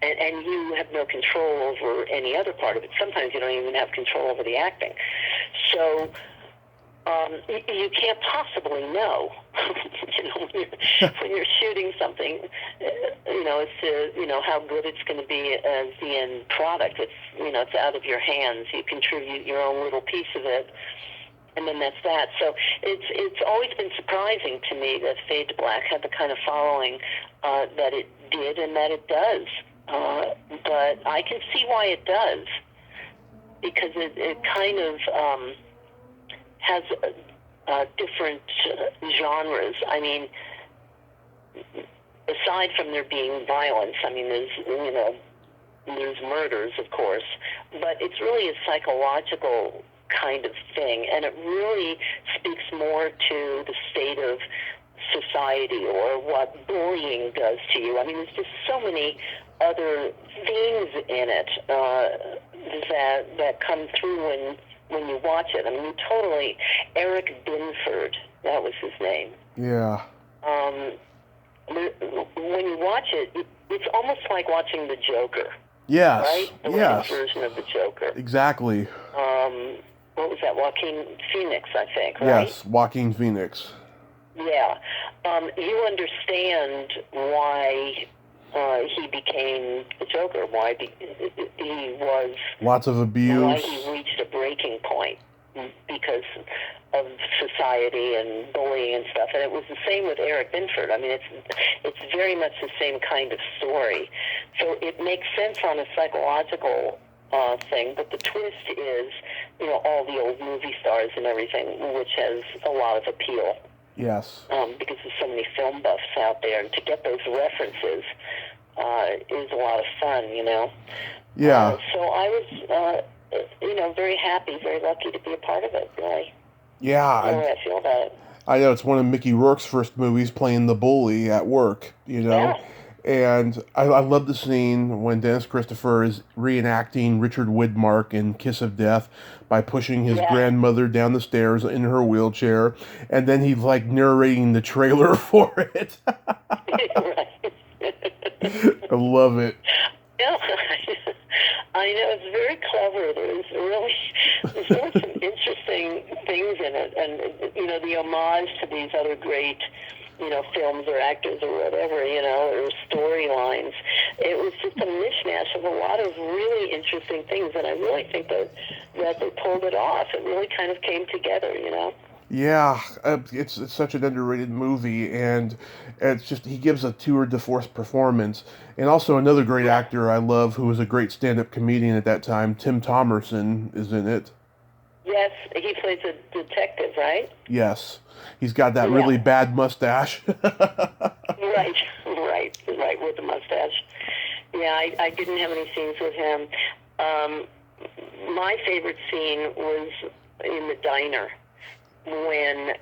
And you have no control over any other part of it. Sometimes you don't even have control over the acting. So you can't possibly know, when you're shooting something, as to, how good it's going to be as the end product. It's, it's out of your hands. You contribute your own little piece of it, and then that's that. So it's always been surprising to me that Fade to Black had the kind of following that it did and that it does. But I can see why it does, because it kind of has different genres. I mean, aside from there being violence, I mean, there's murders, of course, but it's really a psychological kind of thing, and it really speaks more to the state of society or what bullying does to you. I mean, there's just so many other themes in it that come through when you watch it. I mean, totally, Eric Binford, that was his name. Yeah. When you watch it, it's almost like watching The Joker. Yes. Right? The version of The Joker. Exactly. What was that? Joaquin Phoenix, I think, right? Yes, Joaquin Phoenix. Yeah. You understand why he became the Joker, why he was... Lots of abuse. Why he reached a breaking point because of society and bullying and stuff. And it was the same with Eric Binford. I mean, it's very much the same kind of story. So it makes sense on a psychological thing, but the twist is, all the old movie stars and everything, which has a lot of appeal. Yes. Because there's so many film buffs out there, and to get those references is a lot of fun, you know. Yeah. So I was, very happy, very lucky to be a part of it, really. Yeah. That's the way I feel about it. I know it's one of Mickey Rourke's first movies, playing the bully at work, you know. Yeah. And I love the scene when Dennis Christopher is reenacting Richard Widmark in Kiss of Death by pushing his grandmother down the stairs in her wheelchair, and then he's like narrating the trailer for it. Right. I love it. Yeah, I know, it's very clever. There's really some interesting things in it, and the homage to these other great, films or actors or whatever, or storylines. It was just a mishmash of a lot of really interesting things, and I really think that they pulled it off. It really kind of came together, Yeah, it's such an underrated movie, and it's just he gives a tour de force performance. And also another great actor I love, who was a great stand-up comedian at that time, Tim Thomerson, is in it. Yes, he plays a detective, right? Yes, he's got that really bad mustache. Right, with the mustache. Yeah, I didn't have any scenes with him. My favorite scene was in the diner when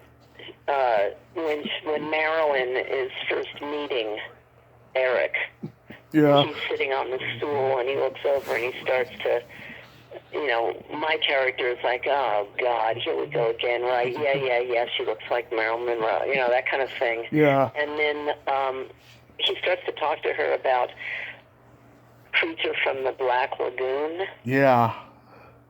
Marilyn is first meeting Eric. Yeah. He's sitting on the stool and he looks over and he starts to, my character is like, oh God, here we go again, right? Yeah, she looks like Marilyn Monroe, that kind of thing. Yeah. And then he starts to talk to her about Creature from the Black Lagoon. Yeah.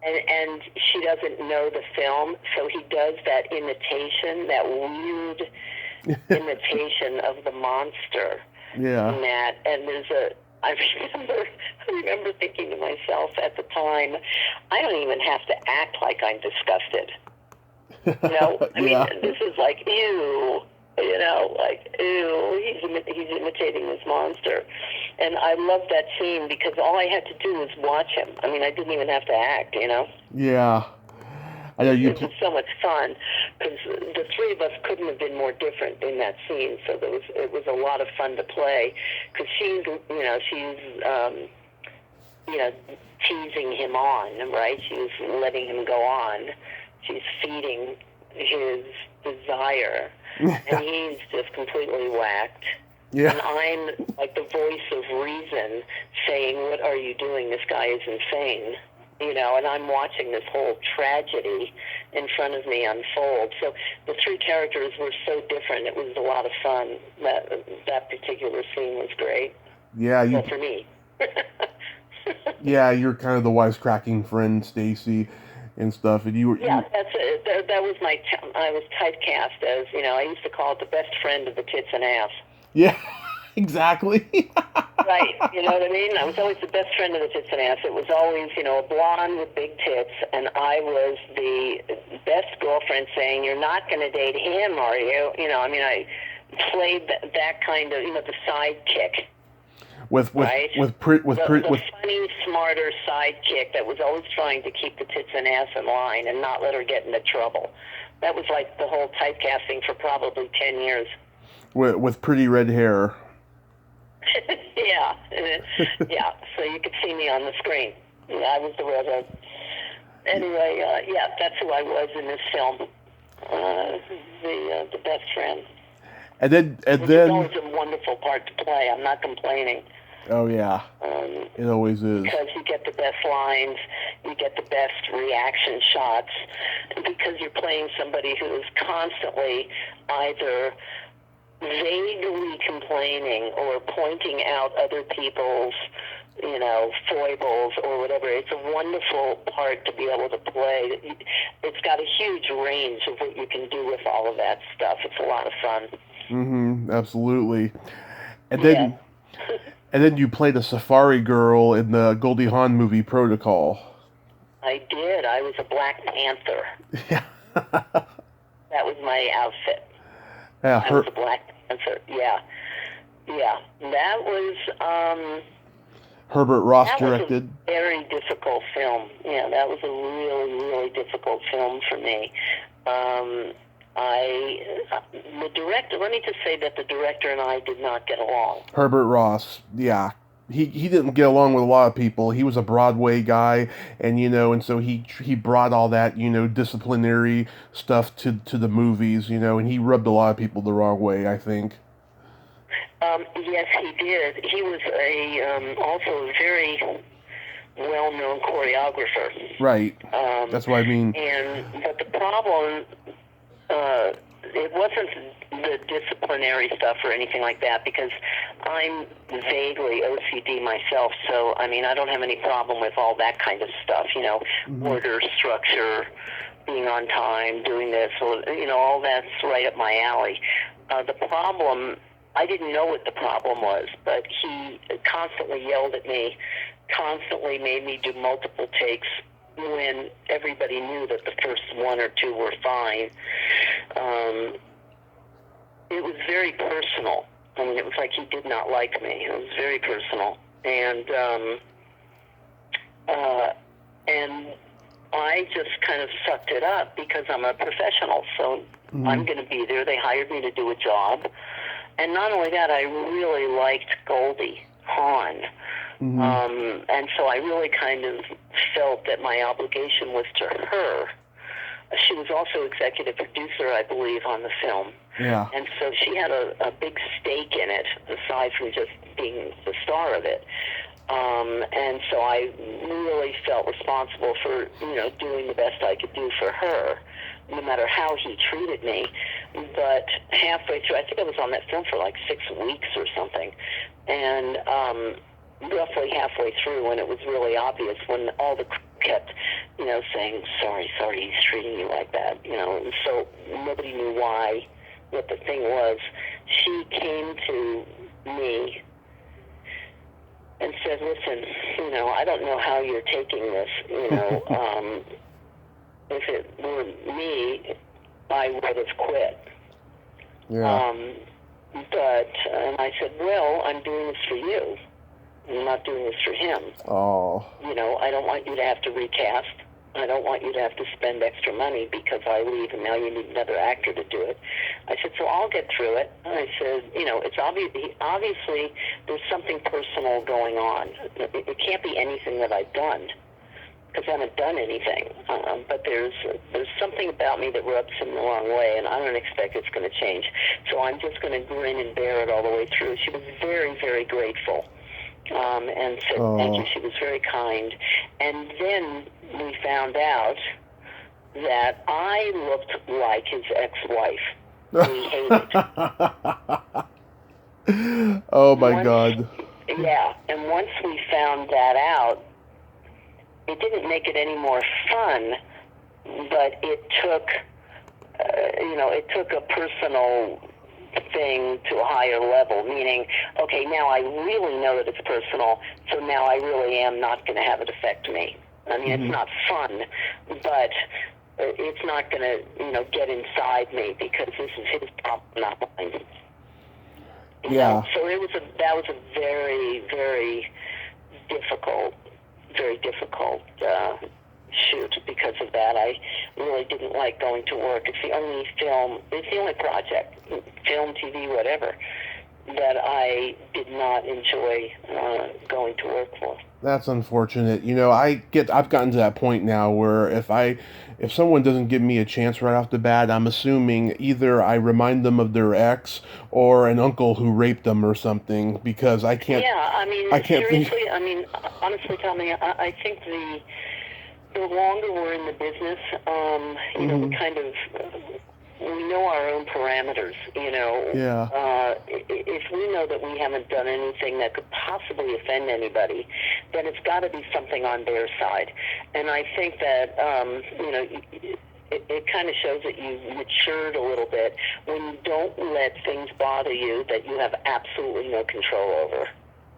And she doesn't know the film, so he does that imitation, that weird imitation of the monster. Yeah. And I remember thinking to myself at the time, I don't even have to act like I'm disgusted. I mean, this is like, ew. He's imitating this monster. And I loved that scene because all I had to do was watch him. I mean, I didn't even have to act, Yeah. I know It was so much fun because the three of us couldn't have been more different in that scene. So it was a lot of fun to play because she's teasing him on, right? She's letting him go on. She's feeding his desire. And he's just completely whacked. Yeah. And I'm like the voice of reason saying, what are you doing? This guy is insane. And I'm watching this whole tragedy in front of me unfold. So the three characters were so different. It was a lot of fun. That particular scene was great. Yeah. Well, for me. Yeah, you're kind of the wisecracking friend, Stacy, and stuff. And you were. Yeah, that's it. That was I was typecast as, I used to call it the best friend of the tits and ass. Yeah, exactly. Right, you know what I mean? I was always the best friend of the tits and ass. It was always, a blonde with big tits, and I was the best girlfriend saying, you're not going to date him, are you? I played that kind of, the sidekick. With the funny, smarter sidekick that was always trying to keep the tits and ass in line and not let her get into trouble. That was like the whole typecasting for probably 10 years. With pretty red hair. Yeah. So you could see me on the screen. I was the redhead. Anyway, that's who I was in this film. The best friend. And then It's always a wonderful part to play. I'm not complaining. Oh yeah. It always is. Because you get the best lines, you get the best reaction shots, because you're playing somebody who is constantly either vaguely complaining or pointing out other people's, foibles or whatever. It's a wonderful part to be able to play. It's got a huge range of what you can do with all of that stuff. It's a lot of fun. Mm-hmm. Absolutely. And then, and then you played a safari girl in the Goldie Hawn movie Protocol. I did. I was a Black Panther. Yeah. That was my outfit. Yeah. I was a Black Panther. Yeah. That was. Herbert Ross that directed. Was a very difficult film. Yeah, that was a really, really difficult film for me. The director, let me just say that the director and I did not get along. Herbert Ross, yeah. He didn't get along with a lot of people. He was a Broadway guy, and and so he brought all that disciplinary stuff to the movies, and he rubbed a lot of people the wrong way, I think. Yes, he did. He was also a very well-known choreographer. Right. That's what I mean. But the problem, it wasn't the disciplinary stuff or anything like that, because I'm vaguely OCD myself, so I mean I don't have any problem with all that kind of stuff, order, structure, being on time, doing this, all that's right up my alley. The problem, I didn't know what the problem was, but he constantly yelled at me, constantly made me do multiple takes when everybody knew that the first one or two were fine. It was very personal. I mean, it was like he did not like me. It was very personal. And I just kind of sucked it up because I'm a professional, so I'm going to be there. They hired me to do a job. And not only that, I really liked Goldie Hawn. And so I really kind of felt that my obligation was to her. She was also executive producer, I believe, on the film. Yeah. And so she had a big stake in it, aside from just being the star of it. And so I really felt responsible for, doing the best I could do for her, no matter how he treated me. But halfway through, I think I was on that film for like 6 weeks or something. And roughly halfway through, when it was really obvious, when all the crew kept, saying, sorry, he's treating you like that, and so nobody knew why, what the thing was, she came to me and said, listen, I don't know how you're taking this, if it were me, I would have quit. Yeah. And I said, well, I'm doing this for you. I'm not doing this for him. Oh. I don't want you to have to recast. I don't want you to have to spend extra money because I leave and now you need another actor to do it. I said, so I'll get through it. And I said, it's obviously there's something personal going on. It can't be anything that I've done, because I haven't done anything. But there's something about me that rubs him the wrong way, and I don't expect it's going to change. So I'm just going to grin and bear it all the way through. She was very, very grateful. And said, thank you. She was very kind. And then we found out that I looked like his ex-wife. We hated. Oh, my God. Yeah. And once we found that out, it didn't make it any more fun, but it took, it took a personal thing to a higher level, meaning, okay, now I really know that it's personal, so now I really am not going to have it affect me. I mean, it's not fun, but it's not going to, get inside me, because this is his problem, not mine. Yeah. So that was a very, very difficult shoot because of that. I really didn't like going to work. It's the only project, film, TV, whatever, that I did not enjoy going to work for. That's unfortunate. I've gotten to that point now where if someone doesn't give me a chance right off the bat, I'm assuming either I remind them of their ex or an uncle who raped them or something, because I can't. Yeah, I mean, seriously, I mean, honestly, Tommy, I think the longer we're in the business, we kind of, we know our own parameters, Yeah. If we know that we haven't done anything that could possibly offend anybody, then it's got to be something on their side. And I think that, it kind of shows that you've matured a little bit when you don't let things bother you that you have absolutely no control over.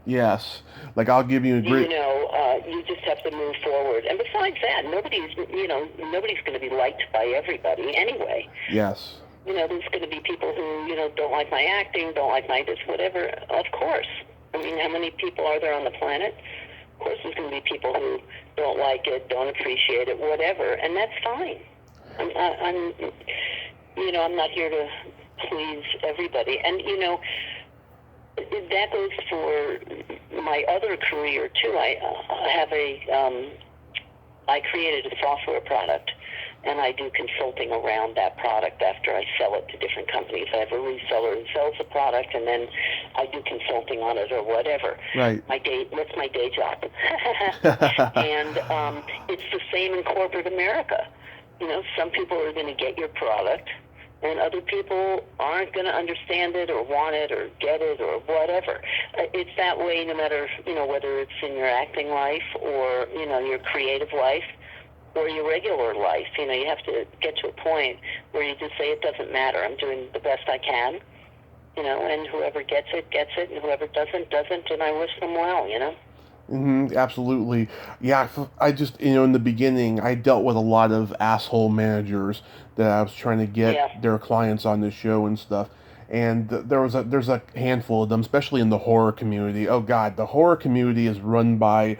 Yes. Like, I'll give you a great... you just have to move forward. And besides that, nobody's going to be liked by everybody anyway. Yes. There's going to be people who, don't like my acting, don't like my this, whatever. Of course. I mean, how many people are there on the planet? Of course there's going to be people who don't like it, don't appreciate it, whatever. And that's fine. I'm not here to please everybody. And, that goes for my other career, too. I created a software product, and I do consulting around that product after I sell it to different companies. I have a reseller who sells the product, and then I do consulting on it or whatever. Right. That's my day job. And it's the same in corporate America. Some people are going to get your product, and other people aren't going to understand it or want it or get it or whatever. It's that way no matter, whether it's in your acting life or, your creative life or your regular life. You have to get to a point where you just say, it doesn't matter. I'm doing the best I can, and whoever gets it, and whoever doesn't, and I wish them well, Absolutely. Yeah, I just, in the beginning, I dealt with a lot of asshole managers that I was trying to get their clients on the show and stuff. And there's a handful of them, especially in the horror community. Oh God, the horror community is run by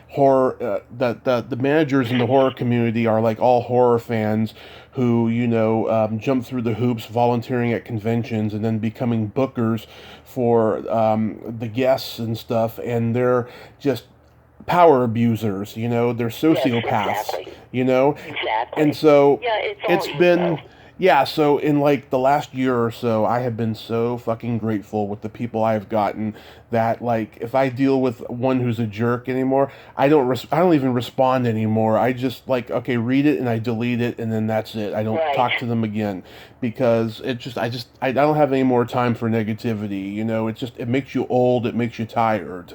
horror. The managers in the horror community are like all horror fans who jump through the hoops, volunteering at conventions, and then becoming bookers for the guests and stuff. And they're just power abusers. They're sociopaths. Yes, exactly. Exactly. And so it's been. Yeah, so in like the last year or so, I have been so fucking grateful with the people I've gotten that like if I deal with one who's a jerk anymore, I don't even respond anymore. I just like, okay, read it and I delete it and then that's it. I don't talk to them again because I don't have any more time for negativity. It makes you old, it makes you tired.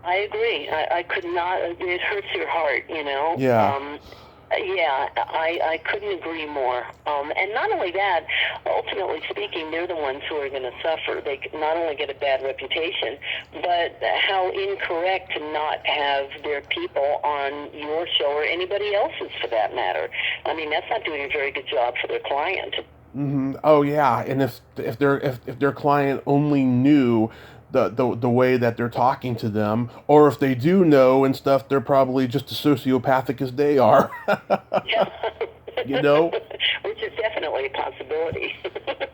I agree. I could not. It hurts your heart. Yeah. I couldn't agree more. And not only that, ultimately speaking, they're the ones who are going to suffer. They not only get a bad reputation, but how incorrect to not have their people on your show or anybody else's for that matter. I mean, that's not doing a very good job for their client. Mm-hmm. Oh yeah, and if their client only knew the way that they're talking to them, or if they do know and stuff, they're probably just as sociopathic as they are. Which is definitely a possibility.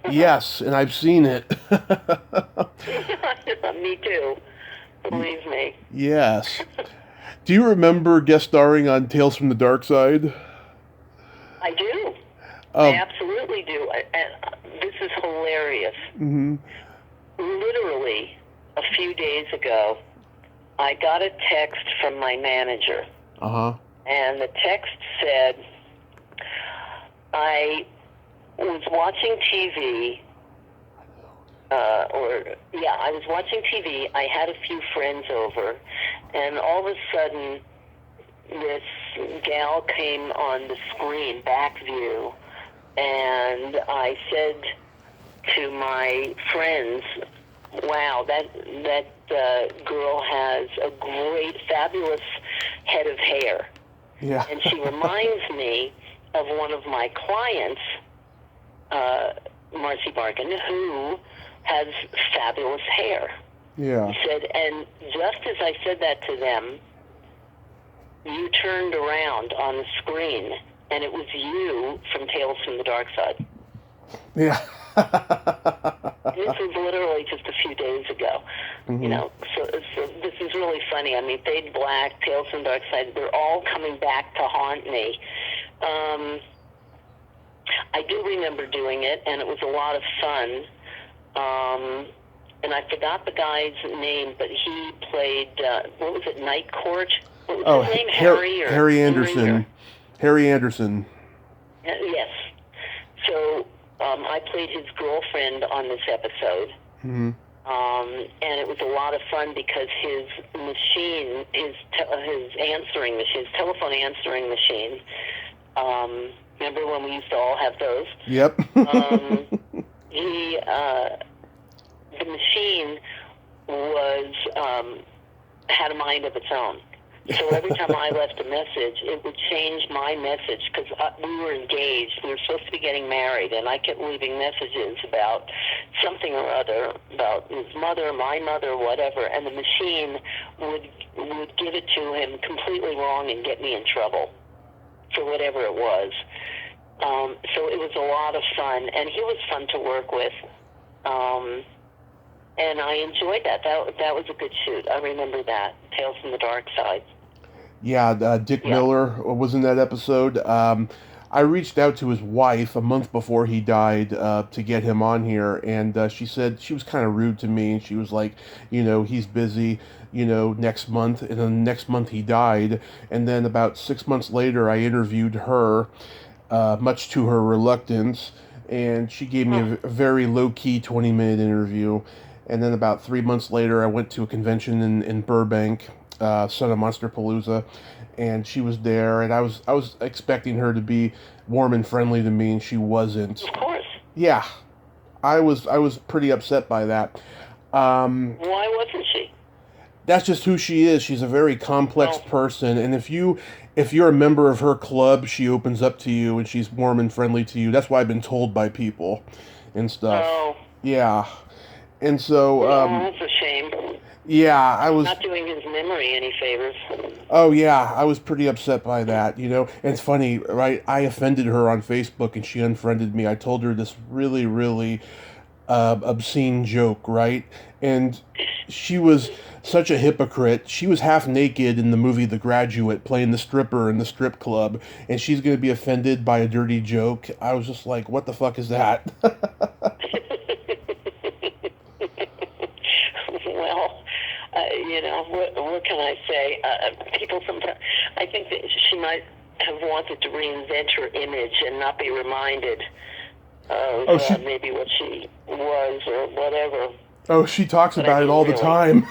Yes, and I've seen it. Me too. Believe me. Yes. Do you remember guest starring on Tales from the Dark Side? I do. I absolutely do. This is hilarious. Mm-hmm. Literally, a few days ago, I got a text from my manager. Uh-huh. And the text said, I was watching TV, I was watching TV. I had a few friends over, and all of a sudden, this gal came on the screen, back view, and I said to my friends, wow, that girl has a great, fabulous head of hair. Yeah. And she reminds me of one of my clients, Marcie Barkin, who has fabulous hair. Yeah. He said, and just as I said that to them, you turned around on the screen, and it was you from Tales from the Dark Side. Yeah. This was literally just a few days ago. Mm-hmm. So this is really funny. I mean, Fade Black, Tales from the Dark Side, they're all coming back to haunt me. I do remember doing it, and it was a lot of fun. And I forgot the guy's name, but he played, what was it, Night Court? What was his name? Harry Anderson. Harry Anderson. Yes. So I played his girlfriend on this episode. Mm-hmm. And it was a lot of fun because his machine, his answering machine, his telephone answering machine, remember when we used to all have those? Yep. The machine had a mind of its own. So every time I left a message, it would change my message because we were engaged. We were supposed to be getting married, and I kept leaving messages about something or other, about his mother, my mother, whatever, and the machine would give it to him completely wrong and get me in trouble for whatever it was. So it was a lot of fun, and he was fun to work with. And I enjoyed that. That was a good shoot. I remember that. Tales from the Dark Side. Yeah, Dick Miller was in that episode. I reached out to his wife a month before he died to get him on here, and she said she was kind of rude to me, and she was like, he's busy, next month, and then next month he died, and then about 6 months later I interviewed her, much to her reluctance, and she gave me a very low-key 20-minute interview, and then about 3 months later I went to a convention in Burbank, Son of Monsterpalooza, and she was there, and I was expecting her to be warm and friendly to me, and she wasn't. Of course. Yeah, I was pretty upset by that. Why wasn't she? That's just who she is. She's a very complex person, and if you're a member of her club, she opens up to you and she's warm and friendly to you. That's what I've been told by people and stuff. Oh. Yeah. And so that's a shame. Yeah, I was not doing his memory any favors. Oh yeah, I was pretty upset by that, And it's funny, right? I offended her on Facebook and she unfriended me. I told her this really, really obscene joke, right? And she was such a hypocrite. She was half naked in the movie The Graduate, playing the stripper in the strip club, and she's going to be offended by a dirty joke. I was just like, what the fuck is that? Well, what can I say? People sometimes, I think that she might have wanted to reinvent her image and not be reminded of maybe what she was or whatever. Oh, she talks about it all the time.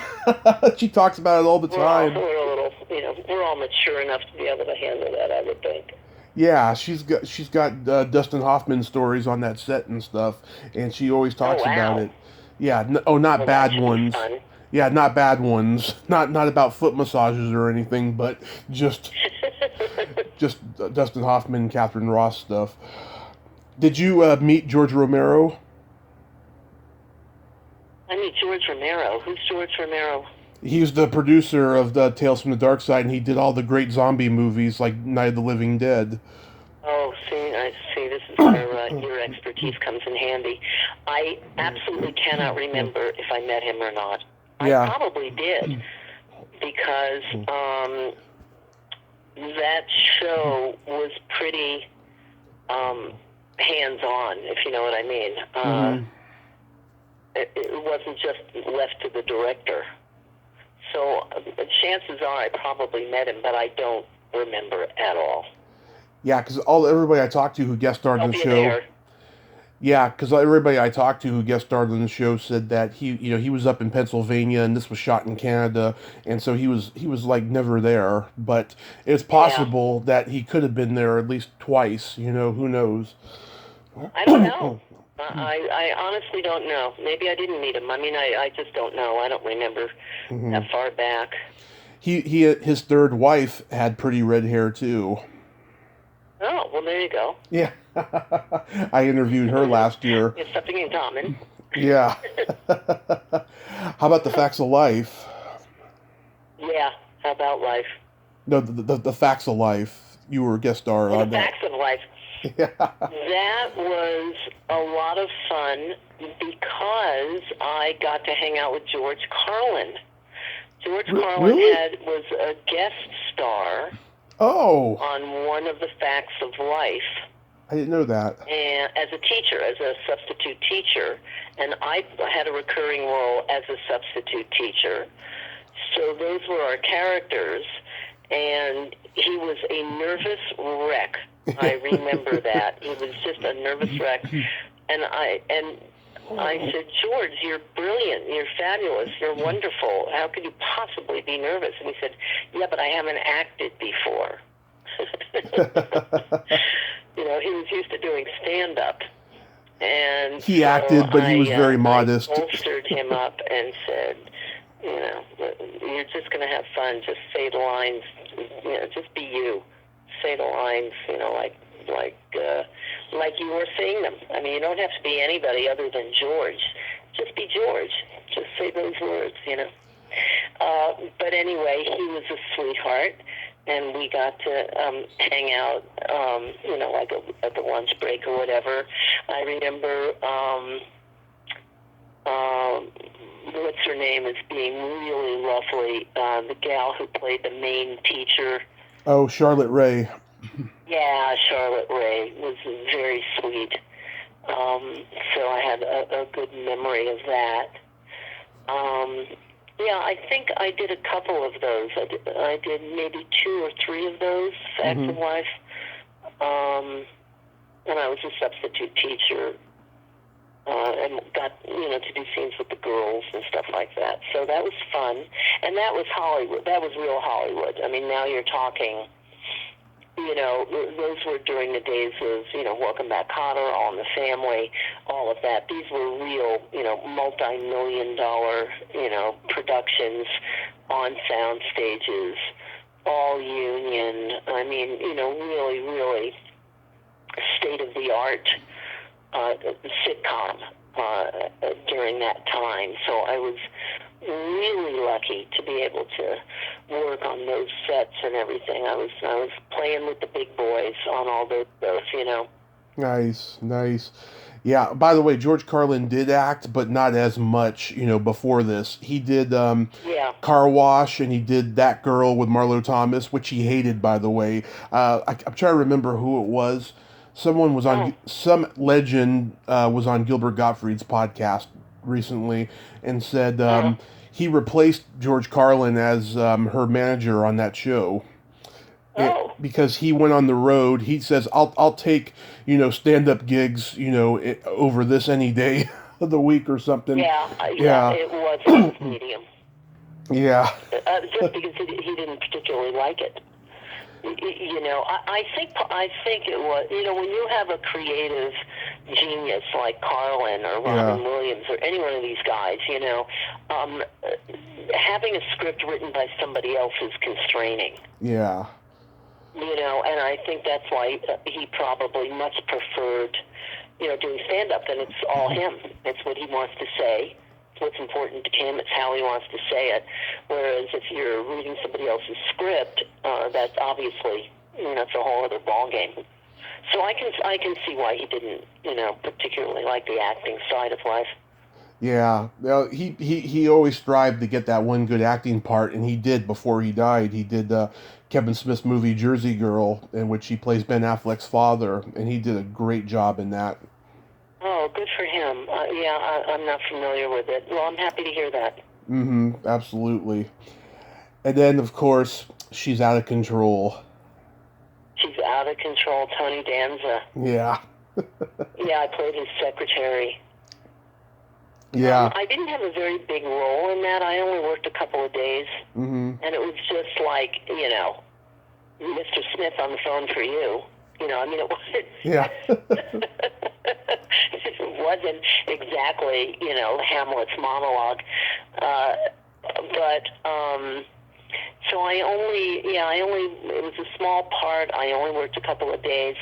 She talks about it all the time. We're all mature enough to be able to handle that, I would think. Yeah, she's got Dustin Hoffman stories on that set and stuff, and she always talks about it. Yeah, not bad ones. Fun. Yeah, not bad ones. Not about foot massages or anything, but just Dustin Hoffman, Catherine Ross stuff. Did you meet George Romero? I meet George Romero. Who's George Romero? He's the producer of the Tales from the Dark Side, and he did all the great zombie movies like Night of the Living Dead. Oh, I see. This is where your expertise comes in handy. I absolutely cannot remember if I met him or not. Yeah. I probably did, because that show was pretty hands-on, if you know what I mean. It wasn't just left to the director. So chances are I probably met him, but I don't remember at all. Yeah, because everybody I talked to who guest starred on the show. There. Yeah, because everybody I talked to who guest starred on the show said that he was up in Pennsylvania and this was shot in Canada, and so he was like never there. But it's possible that he could have been there at least twice. Who knows? I don't know. I honestly don't know. Maybe I didn't meet him. I mean, I just don't know. I don't remember that far back. His third wife had pretty red hair too. Oh, well, there you go. Yeah. I interviewed her last year. It's something in common. Yeah. How about The Facts of Life? Yeah, how about Life? No, the Facts of Life. You were a guest star on that. The Facts of Life. Yeah. That was a lot of fun because I got to hang out with George Carlin. George Carlin was a guest star on one of the Facts of Life. I didn't know that. And as a teacher, as a substitute teacher, and I had a recurring role as a substitute teacher. So those were our characters, and he was a nervous wreck. I remember that. He was just a nervous wreck. And I said, George, you're brilliant. You're fabulous. You're wonderful. How could you possibly be nervous? And he said, yeah, but I haven't acted before. He was used to doing stand-up. And he acted, but he was very modest. I bolstered him up and said, you're just going to have fun. Just say the lines. Just be you. Say the lines, like you were saying them. I mean, you don't have to be anybody other than George. Just be George. Just say those words, But anyway, he was a sweetheart, and we got to hang out, like at the lunch break or whatever. I remember, what's her name as being really lovely, the gal who played the main teacher. Oh, Charlotte Rae. Yeah, Charlotte Rae was very sweet. So I had a good memory of that. Yeah, I think I did a couple of those. I did maybe 2 or 3 of those, Facts of Life. And I was a substitute teacher, and got, to do scenes with the girls and stuff like that. So that was fun. And that was Hollywood. That was real Hollywood. I mean, now you're talking, those were during the days of, Welcome Back, Kotter, All in the Family, all of that. These were real, multi-million-dollar, productions on sound stages, all union. I mean, really, really state-of-the-art sitcom during that time. So I was really lucky to be able to work on those sets and everything. I was playing with the big boys on all those. Nice. Yeah, by the way, George Carlin did act, but not as much, before this. He did Car Wash, and he did That Girl with Marlo Thomas, which he hated, by the way. I'm trying to remember who it was. Someone was on, some legend was on Gilbert Gottfried's podcast recently and said he replaced George Carlin as her manager on that show. Because he went on the road. He says, I'll take, stand-up gigs, over this any day of the week or something. Yeah, it was his medium. Yeah. Just because he didn't particularly like it. I think it was, when you have a creative genius like Carlin or Robin Williams or any one of these guys, having a script written by somebody else is constraining. Yeah. And I think that's why he probably much preferred, doing stand-up, and it's all him. It's what he wants to say. It's what's important to him. It's how he wants to say it. Whereas if you're reading somebody else's script, that's obviously, it's a whole other ballgame. So I can see why he didn't, particularly like the acting side of life. Yeah, well, he always strived to get that one good acting part, and he did before he died. He did Kevin Smith's movie Jersey Girl, in which he plays Ben Affleck's father, and he did a great job in that. Oh, good for him. I'm not familiar with it. Well, I'm happy to hear that. Absolutely. And then, of course, She's Out of Control. She's Out of Control, Tony Danza. Yeah. Yeah, I played his secretary. Yeah. I didn't have a very big role in that. I only worked a couple of days. And it was just like, Mr. Smith on the phone for you. It wasn't... Yeah. It wasn't exactly, Hamlet's monologue. So it was a small part. I only worked a couple of days.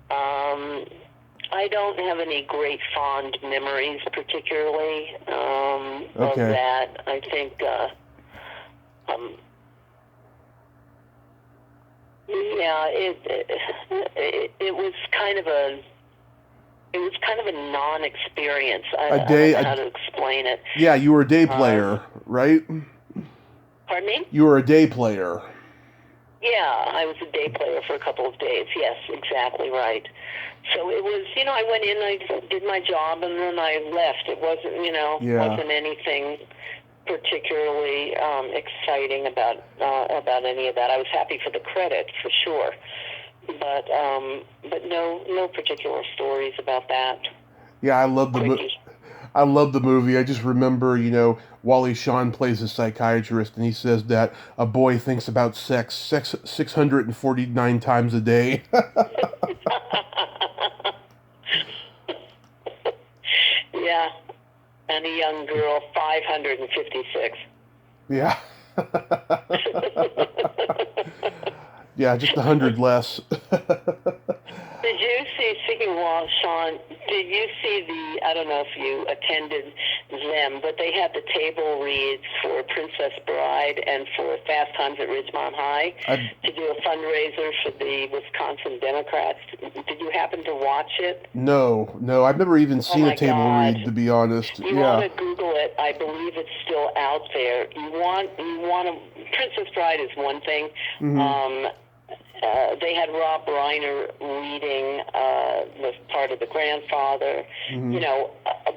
I don't have any great fond memories, particularly, of that. I think, it was kind of a non-experience. I don't know how to explain it. Yeah, you were a day player, right? Pardon me? You were a day player. Yeah, I was a day player for a couple of days. Yes, exactly right. So it was, I went in, I did my job, and then I left. It wasn't, wasn't anything particularly exciting about any of that. I was happy for the credit, for sure, but no particular stories about that. Yeah, I love the movie. I just remember, Wally Shawn plays a psychiatrist, and he says that a boy thinks about sex 649 times a day. Yeah, and a young girl 556. Yeah. Yeah, just 100 less. Did you see, speaking of Sean, did you see I don't know if you attended them, but they had the table reads for Princess Bride and for Fast Times at Ridgemont High to do a fundraiser for the Wisconsin Democrats. Did you happen to watch it? No, I've never even seen a table read, to be honest. You want to Google it. I believe it's still out there. You want to, Princess Bride is one thing. Mm-hmm. They had Rob Reiner reading the part of the grandfather, Mm-hmm.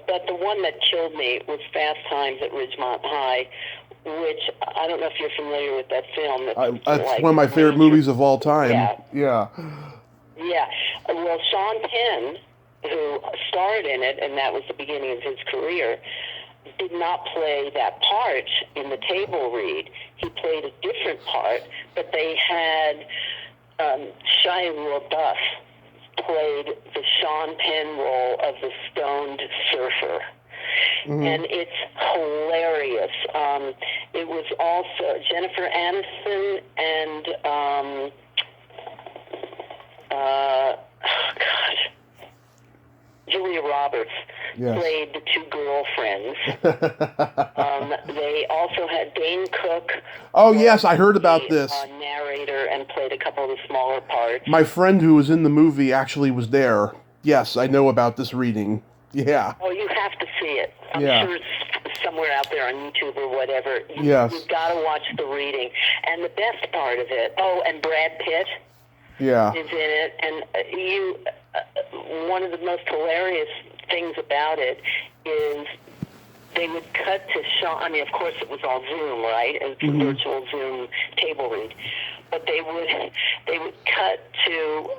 But the one that killed me was Fast Times at Ridgemont High, which I don't know if you're familiar with that film. That's one of my favorite movies of all time. Yeah. Well, Sean Penn, who starred in it, and that was the beginning of his career, did not play that part in the table read. He played a different part, but they had Shia LaBeouf played the Sean Penn role of the stoned surfer. Mm-hmm. And it's hilarious. It was also Jennifer Aniston and Julia Roberts played the two girlfriends. They also had Dane Cook. Oh, yes, I heard about this. Narrator, and played a couple of the smaller parts. My friend who was in the movie actually was there. Yes, I know about this reading. Yeah. Oh, you have to see it. I'm sure it's somewhere out there on YouTube or whatever. Yes. You've got to watch the reading. And the best part of it, and Brad Pitt is in it. And one of the most hilarious things about it is they would cut to Sean. I mean, of course, it was all Zoom, right? It's a virtual Zoom table read. But they would cut to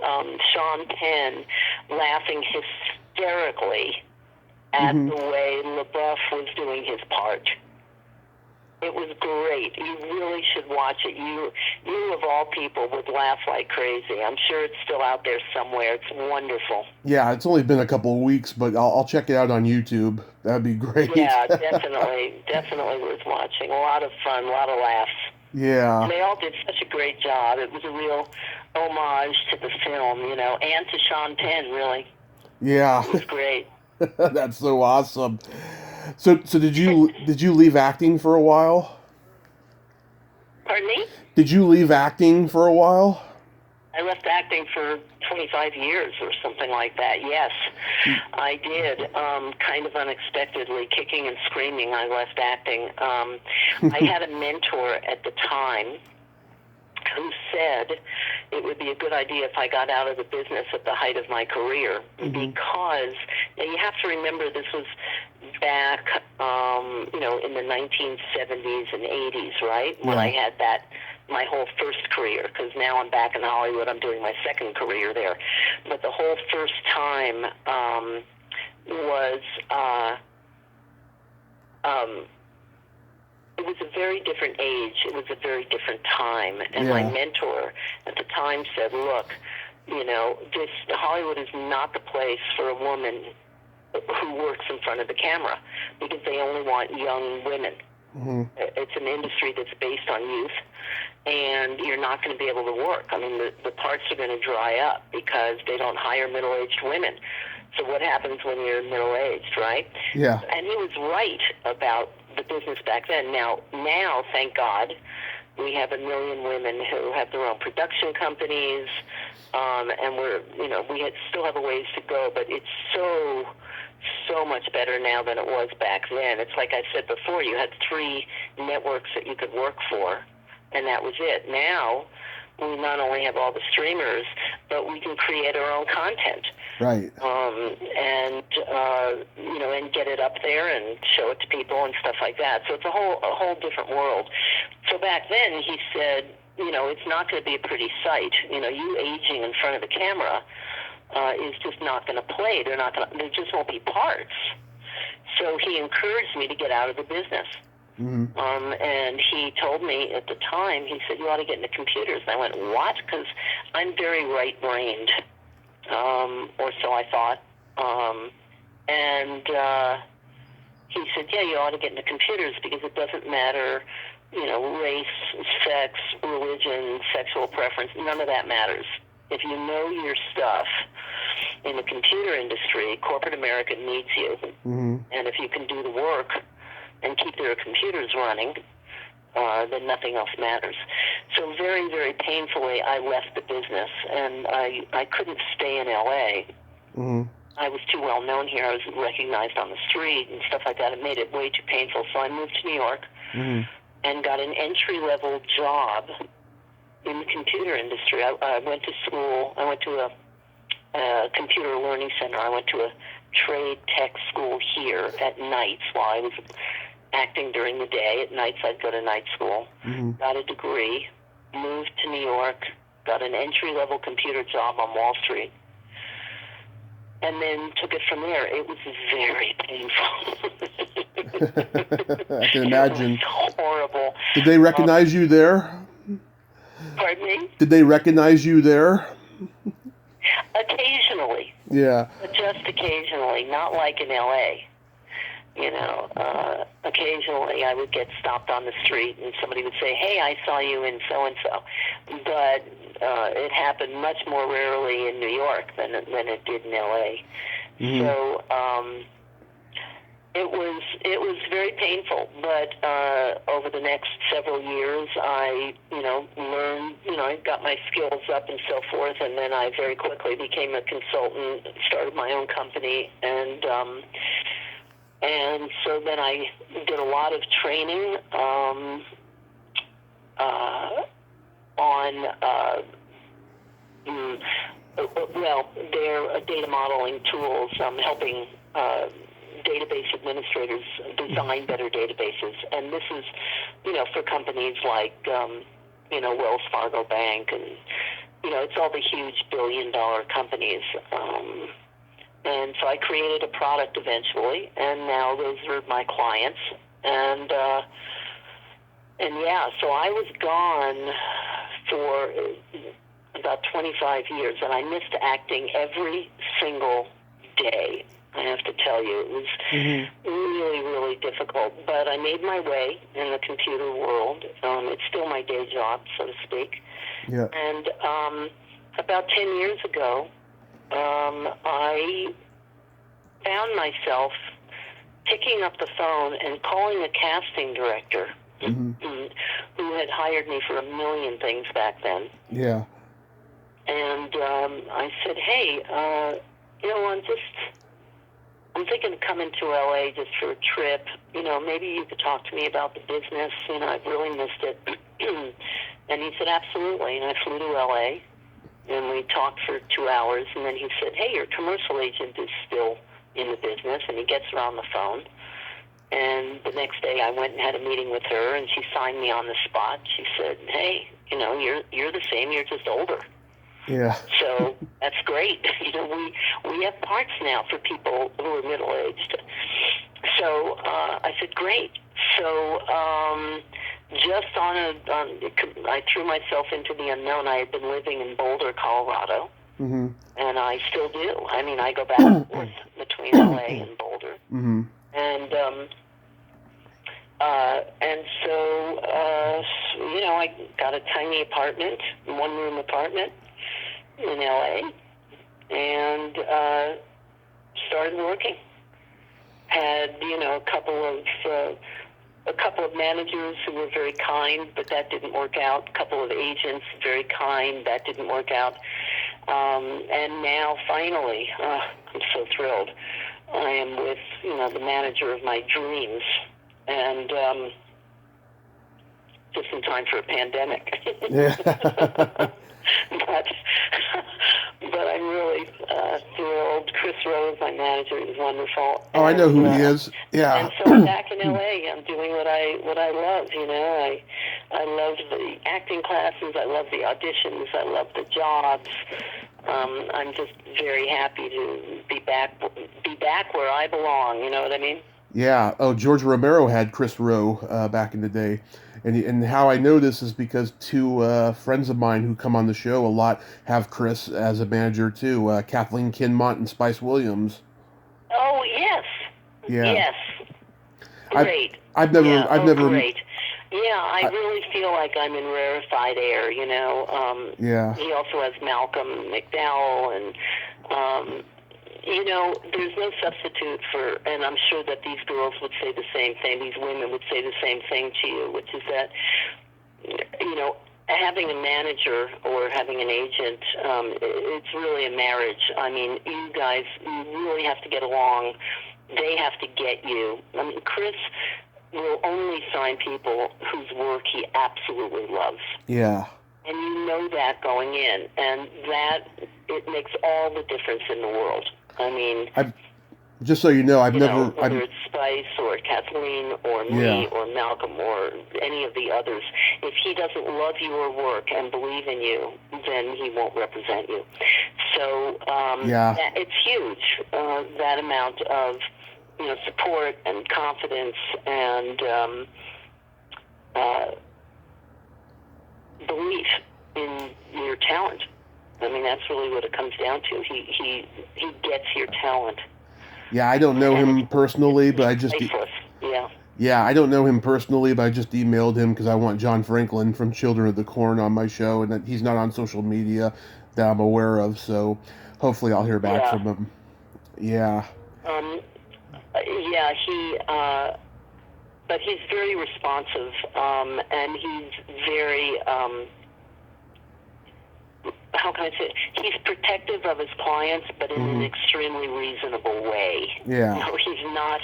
Sean Penn laughing hysterically at the way LaBeouf was doing his part. It was great. You really should watch it. You of all people would laugh like crazy. I'm sure it's still out there somewhere. It's wonderful. Yeah, it's only been a couple of weeks, but I'll check it out on YouTube. That'd be great. Yeah, definitely worth watching. A lot of fun, a lot of laughs. Yeah. And they all did such a great job. It was a real homage to the film, and to Sean Penn, really. Yeah. It was great. That's so awesome. So did you leave acting for a while? Pardon me? Did you leave acting for a while? I left acting for 25 years or something like that, yes. I did, kind of unexpectedly, kicking and screaming, I left acting. I had a mentor at the time who said it would be a good idea if I got out of the business at the height of my career, because you have to remember this was back, in the 1970s and 80s, right? When I had my whole first career, because now I'm back in Hollywood, I'm doing my second career there. But the whole first time was it was a very different age. It was a very different time. And my mentor at the time said, look, Hollywood is not the place for a woman who works in front of the camera, because they only want young women. Mm-hmm. It's an industry that's based on youth, and you're not going to be able to work. I mean, the parts are going to dry up because they don't hire middle-aged women. So what happens when you're middle-aged, right? Yeah. And he was right about the business back then. Now, thank God, we have 1 million women who have their own production companies, and we still have a ways to go, but it's so much better now than it was back then. It's like I said before, you had 3 networks that you could work for, and that was it. Now, we not only have all the streamers, but we can create our own content. Right. And get it up there and show it to people and stuff like that. So it's a whole different world. So back then, he said, it's not going to be a pretty sight. You aging in front of the camera is just not going to play. There just won't be parts. So he encouraged me to get out of the business. Mm-hmm. And he told me at the time, he said, you ought to get into computers. And I went, what? Because I'm very right-brained, or so I thought. He said, yeah, you ought to get into computers because it doesn't matter, race, sex, religion, sexual preference. None of that matters. If you know your stuff, in the computer industry, corporate America needs you. Mm-hmm. And if you can do the work and keep their computers running, then nothing else matters. So very, very painfully, I left the business, and I couldn't stay in L.A. Mm-hmm. I was too well known here. I was recognized on the street and stuff like that. It made it way too painful. So I moved to New York Mm-hmm. and got an entry-level job in the computer industry. I went to school. I went to a computer learning center. I went to a trade tech school here at nights while I was acting during the day. At nights, I'd go to night school. Mm-hmm. Got a degree, moved to New York, got an entry-level computer job on Wall Street, and then took it from there. It was very painful. I can imagine. It was horrible. Did they recognize you there? Pardon me? Did they recognize you there? Occasionally. Yeah. But just occasionally, not like in L.A. You know, occasionally I would get stopped on the street and somebody would say, hey, I saw you in so-and-so. But it happened much more rarely in New York than it did in L.A. Mm-hmm. So it was very painful. But over the next several years, I, learned, I got my skills up and so forth, and then I very quickly became a consultant, started my own company, and so then I did a lot of training on their data modeling tools, helping database administrators design better databases. And this is, for companies like, Wells Fargo Bank, and, it's all the huge billion-dollar companies. And so I created a product eventually, and now those are my clients. And yeah, so I was gone for about 25 years, and I missed acting every single day. I have to tell you, it was really, really difficult. But I made my way in the computer world. It's still my day job, so to speak. Yeah. And about 10 years ago, I found myself picking up the phone and calling a casting director who had hired me for a million things back then. Yeah. And I said, hey, I'm thinking of coming to L.A. just for a trip. Maybe you could talk to me about the business. I've really missed it. And he said, absolutely. And I flew to L.A., and we talked for 2 hours, and then he said, hey, your commercial agent is still in the business, and he gets her on the phone. And the next day I went and had a meeting with her, and she signed me on the spot. She said, hey, you're the same, you're just older. Yeah. So that's great. We have parts now for people who are middle-aged. So I said, great. So I threw myself into the unknown. I had been living in Boulder, Colorado, and I still do. I go back and forth between LA and Boulder, and so I got a tiny apartment, one-room apartment in LA, and started working. Had a couple of managers who were very kind, but that didn't work out. A couple of agents, very kind, that didn't work out. And now, finally, I'm so thrilled. I am with, the manager of my dreams, and just in time for a pandemic. Yeah. But I'm really thrilled. Chris Rose, my manager, is wonderful. Oh, I know who he is. Yeah. And so I'm back in LA. I'm doing what I love. I love the acting classes. I love the auditions. I love the jobs. I'm just very happy to be back where I belong. You know what I mean? Yeah. Oh, George Romero had Chris Rowe back in the day. And how I know this is because two friends of mine who come on the show a lot have Chris as a manager too, Kathleen Kinmont and Spice Williams. Oh, yes. Yeah. Yes. Great. I've never. Great. Yeah, I really feel like I'm in rarefied air, Yeah. He also has Malcolm McDowell and You know, there's no substitute for, and I'm sure that these girls would say the same thing, these women would say the same thing to you, which is that, you know, having a manager or having an agent, it's really a marriage. I mean, you guys, you really have to get along. They have to get you. I mean, Chris will only sign people whose work he absolutely loves. Yeah. And you know that going in, and that, it makes all the difference in the world. I mean, just so you know, whether it's Spice or Kathleen or me Yeah. or Malcolm or any of the others, if he doesn't love your work and believe in you, then he won't represent you. So it's huge, that amount of, you know, support and confidence and belief in your talent. I mean, that's really what it comes down to. He gets your talent. Yeah, I don't know him personally, but I just... Priceless. Yeah. Yeah, I don't know him personally, but I just emailed him because I want John Franklin from Children of the Corn on my show, and that he's not on social media that I'm aware of, so hopefully I'll hear back from him. Yeah. But he's very responsive, and he's very, how can I say it? He's protective of his clients, but in an extremely reasonable way. Yeah. You know, he's not,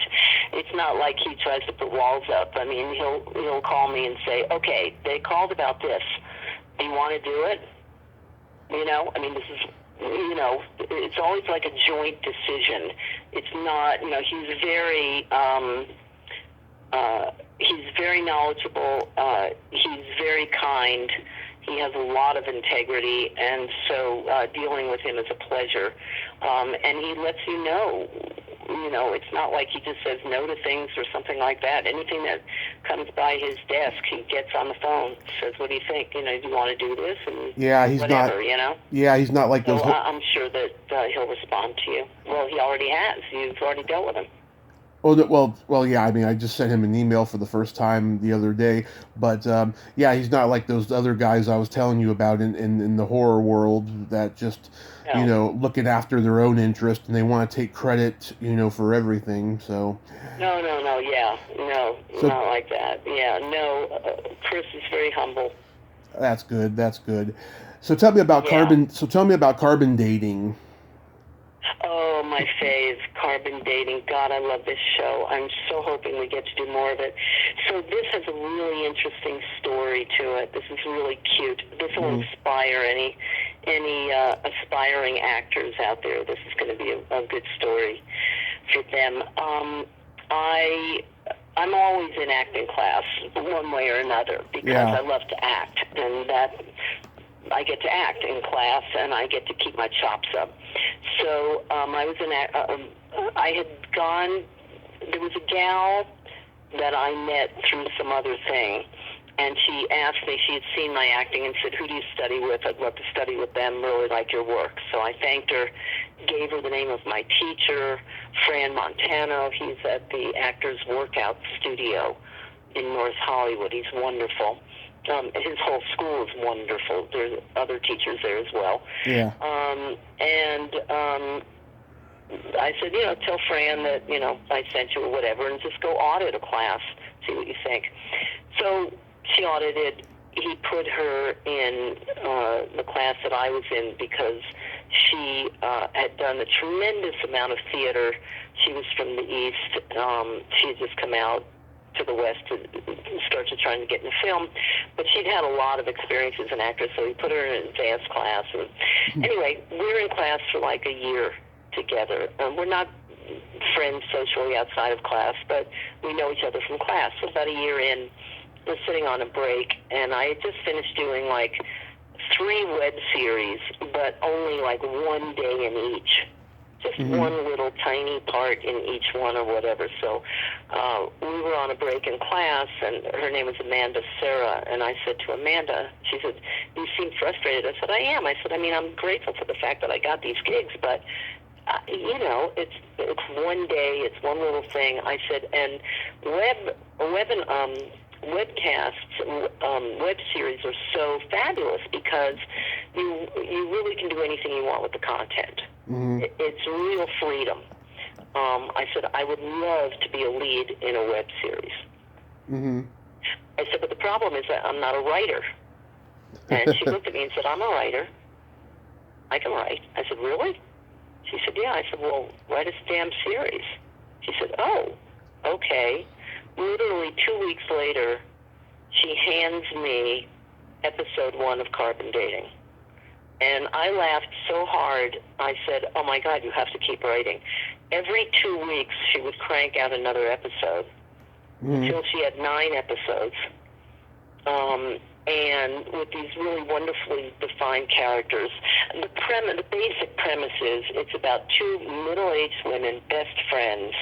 it's not like he tries to put walls up. I mean, he'll call me and say, okay, they called about this. Do you want to do it? You know, I mean, this is, you know, it's always like a joint decision. It's not, you know, he's very knowledgeable. He's very kind. He has a lot of integrity, and so dealing with him is a pleasure. And he lets you know, it's not like he just says no to things or something like that. Anything that comes by his desk, he gets on the phone, says, what do you think? You know, do you want to do this? And he's whatever, not, you know? Yeah, he's not like those... So I'm sure that he'll respond to you. Well, he already has. You've already dealt with him. Well, yeah, I mean, I just sent him an email for the first time the other day, but, yeah, he's not like those other guys I was telling you about in the horror world that just, you know, looking after their own interest, and they want to take credit, you know, for everything, so... No, not like that. Yeah, no, Chris is very humble. That's good. So tell me about carbon dating. Oh, my fave, carbon dating. God, I love this show. I'm so hoping we get to do more of it. So this has a really interesting story to it. This is really cute. This will inspire any aspiring actors out there. This is going to be a good story for them. I'm always in acting class, one way or another, because I love to act, and that I get to act in class, and I get to keep my chops up. So I had gone. There was a gal that I met through some other thing, and she asked me. She had seen my acting and said, "Who do you study with? I'd love to study with them. Really like your work." So I thanked her, gave her the name of my teacher, Fran Montano. He's at the Actors Workout Studio in North Hollywood. He's wonderful. His whole school is wonderful. There's other teachers there as well. Yeah. I said, tell Fran that, I sent you or whatever, and just go audit a class, see what you think. So she audited. He put her in the class that I was in because she had done a tremendous amount of theater. She was from the East. She had just come out to the West to start to trying to get in the film, but she'd had a lot of experience as an actress, so he put her in an advanced class. And anyway, we're in class for like a year together. We're not friends socially outside of class, but we know each other from class. So about a year in, we're sitting on a break, and I had just finished doing like 3 web series, but only like 1 day in each. Just one little tiny part in each one or whatever. So we were on a break in class, and her name was Amanda Sarah, and I said to Amanda, she said, "You seem frustrated." I said, "I am." I said, I'm grateful for the fact that I got these gigs, but, it's 1 day, it's one little thing. I said, and webcasts, web series are so fabulous because you really can do anything you want with the content. It's real freedom. I said, I would love to be a lead in a web series. I said, but the problem is that I'm not a writer. And she looked at me and said, I'm a writer. I can write. I said, really? She said, yeah. I said, well, write a damn series. She said, oh, okay. Literally 2 weeks later, she hands me episode 1 of Carbon Dating. And I laughed so hard, I said, oh my God, you have to keep writing. Every 2 weeks, she would crank out another episode until she had 9 episodes. And with these really wonderfully defined characters. The basic premise is it's about 2 middle-aged women, best friends,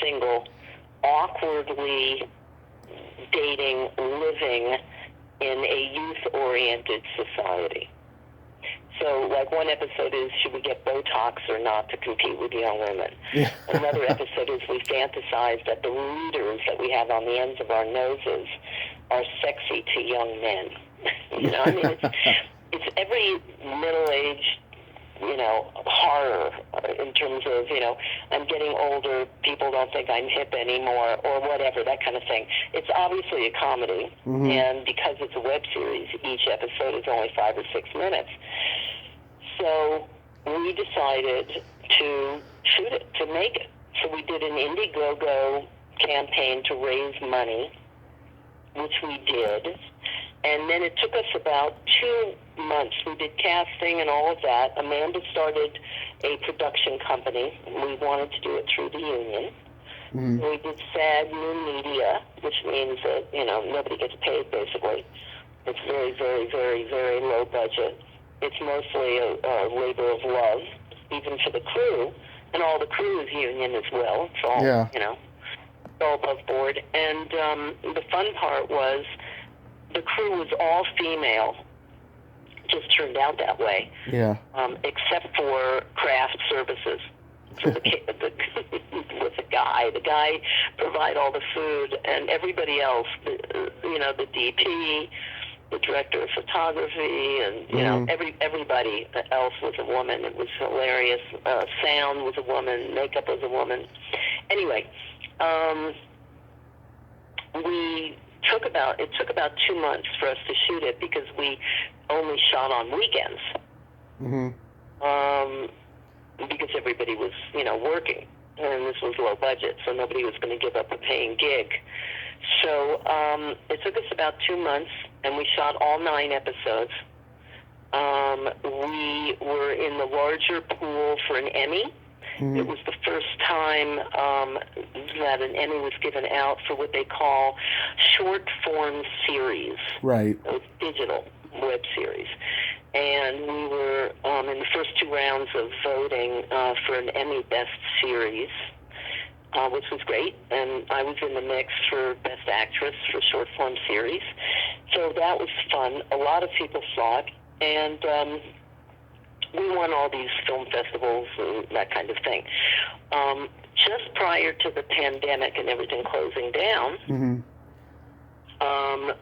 single, awkwardly dating, living in a youth-oriented society. So, like, one episode is, should we get Botox or not to compete with young women? Yeah. Another episode is we fantasize that the leaders that we have on the ends of our noses are sexy to young men. You know, I mean, it's every middle-aged, you know, horror in terms of, you know, I'm getting older, people don't think I'm hip anymore, or whatever, that kind of thing. It's obviously a comedy, and because it's a web series, each episode is only 5 or 6 minutes. So we decided to shoot it, to make it. So we did an Indiegogo campaign to raise money, which we did. And then it took us about 2 months. We did casting and all of that. Amanda started a production company. We wanted to do it through the union. We did SAG New Media, which means that, you know, nobody gets paid, basically. It's very, very, very, very low budget. It's mostly a labor of love, even for the crew. And all the crew is union as well. It's all, you know, all above board. And the fun part was, the crew was all female, just turned out that way. Yeah. Except for craft services. So with the guy provide all the food, and everybody else, you know, the DP, the director of photography, and you know, everybody else was a woman. It was hilarious. Sound was a woman. Makeup was a woman. Anyway, it took about 2 months for us to shoot it because we only shot on weekends. Because everybody was, you know, working, and this was low budget, so nobody was going to give up a paying gig. So it took us about 2 months, and we shot all 9 episodes. We were in the larger pool for an Emmy. It was the first time that an Emmy was given out for what they call short-form series. Right. It was digital web series. And we were in the first 2 rounds of voting for an Emmy Best Series, which was great. And I was in the mix for Best Actress for short-form series. So that was fun. A lot of people saw it. And we won all these film festivals and that kind of thing. Just prior to the pandemic and everything closing down,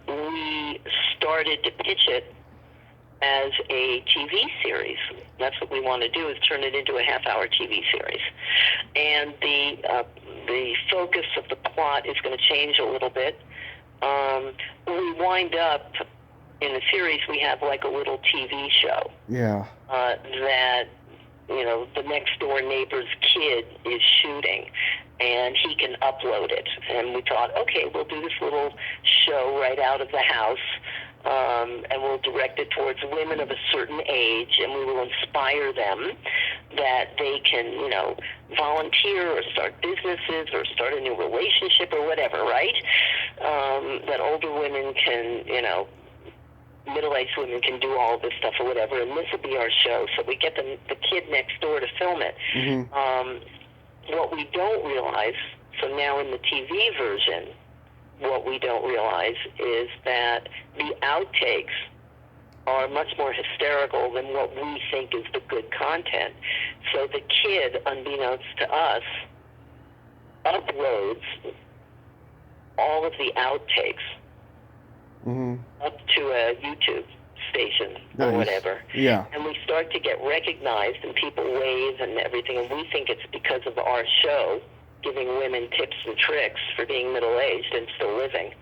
we started to pitch it as a TV series. That's what we want to do, is turn it into a half-hour TV series. And the focus of the plot is going to change a little bit. We wind up, in the series, we have like a little TV show. Yeah. That, you know, the next door neighbor's kid is shooting, and he can upload it. And we thought, okay, we'll do this little show right out of the house, and we'll direct it towards women of a certain age, and we will inspire them that they can, you know, volunteer or start businesses or start a new relationship or whatever, right? That older women can, you know, middle-aged women can do all of this stuff or whatever, and this will be our show. So we get the kid next door to film it. What we don't realize, so now in the TV version, what we don't realize is that the outtakes are much more hysterical than what we think is the good content. So the kid, unbeknownst to us, uploads all of the outtakes up to a YouTube station Nice. or whatever. Yeah. And we start to get recognized, and people wave and everything, and we think it's because of our show, giving women tips and tricks for being middle-aged and still living.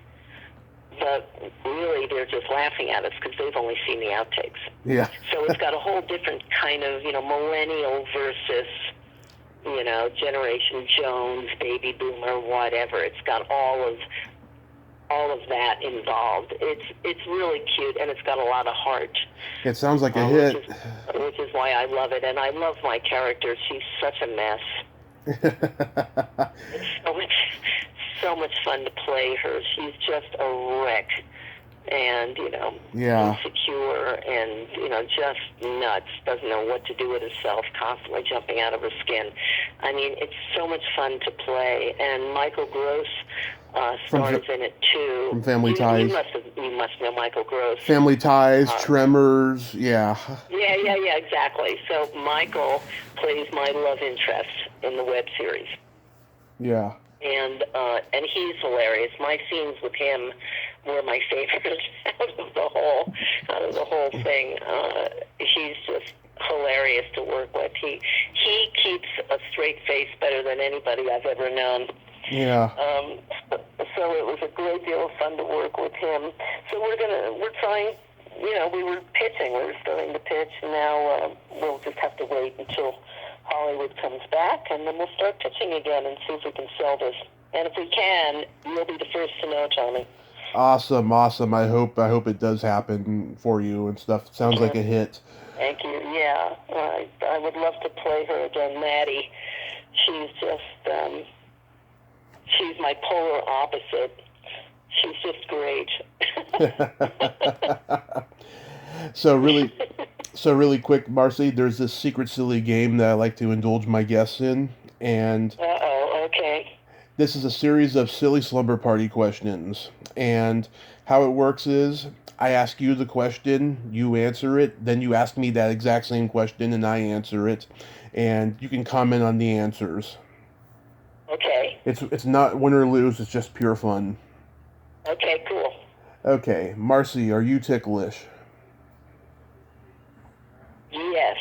But really, they're just laughing at us because they've only seen the outtakes. Yeah. So it's got a whole different kind of, millennial versus, Generation Jones, baby boomer, whatever. It's got all of that involved. It's really cute, and it's got a lot of heart. It sounds like a hit. Which is why I love it, and I love my character. She's such a mess. It's so much fun to play her. She's just a wreck, and Yeah. insecure, and just nuts. Doesn't know what to do with herself. Constantly jumping out of her skin. I mean, it's so much fun to play. And Michael Gross stars in it too. From Family Ties. You must know Michael Gross. Family Ties, Tremors, yeah. Yeah, exactly. So Michael plays my love interest in the web series. Yeah. And he's hilarious. My scenes with him were my favorite out of the whole thing. He's just hilarious to work with. He keeps a straight face better than anybody I've ever known. Yeah. So it was a great deal of fun to work with him. So we're trying. We were pitching. We were starting to pitch, and now we'll just have to wait until Hollywood comes back, and then we'll start pitching again and see if we can sell this. And if we can, you'll be the first to know, Tommy. Awesome. I hope it does happen for you and stuff. Sounds like a hit. Thank you. Yeah, I would love to play her again, Maddie. She's just, she's my polar opposite. She's just great. So really quick, Marcie, there's this secret silly game that I like to indulge my guests in, and okay. This is a series of silly slumber party questions, and how it works is I ask you the question, you answer it, then you ask me that exact same question and I answer it, and you can comment on the answers. Okay. It's not win or lose, it's just pure fun. Okay, cool. Okay, Marcie, are you ticklish? Yes.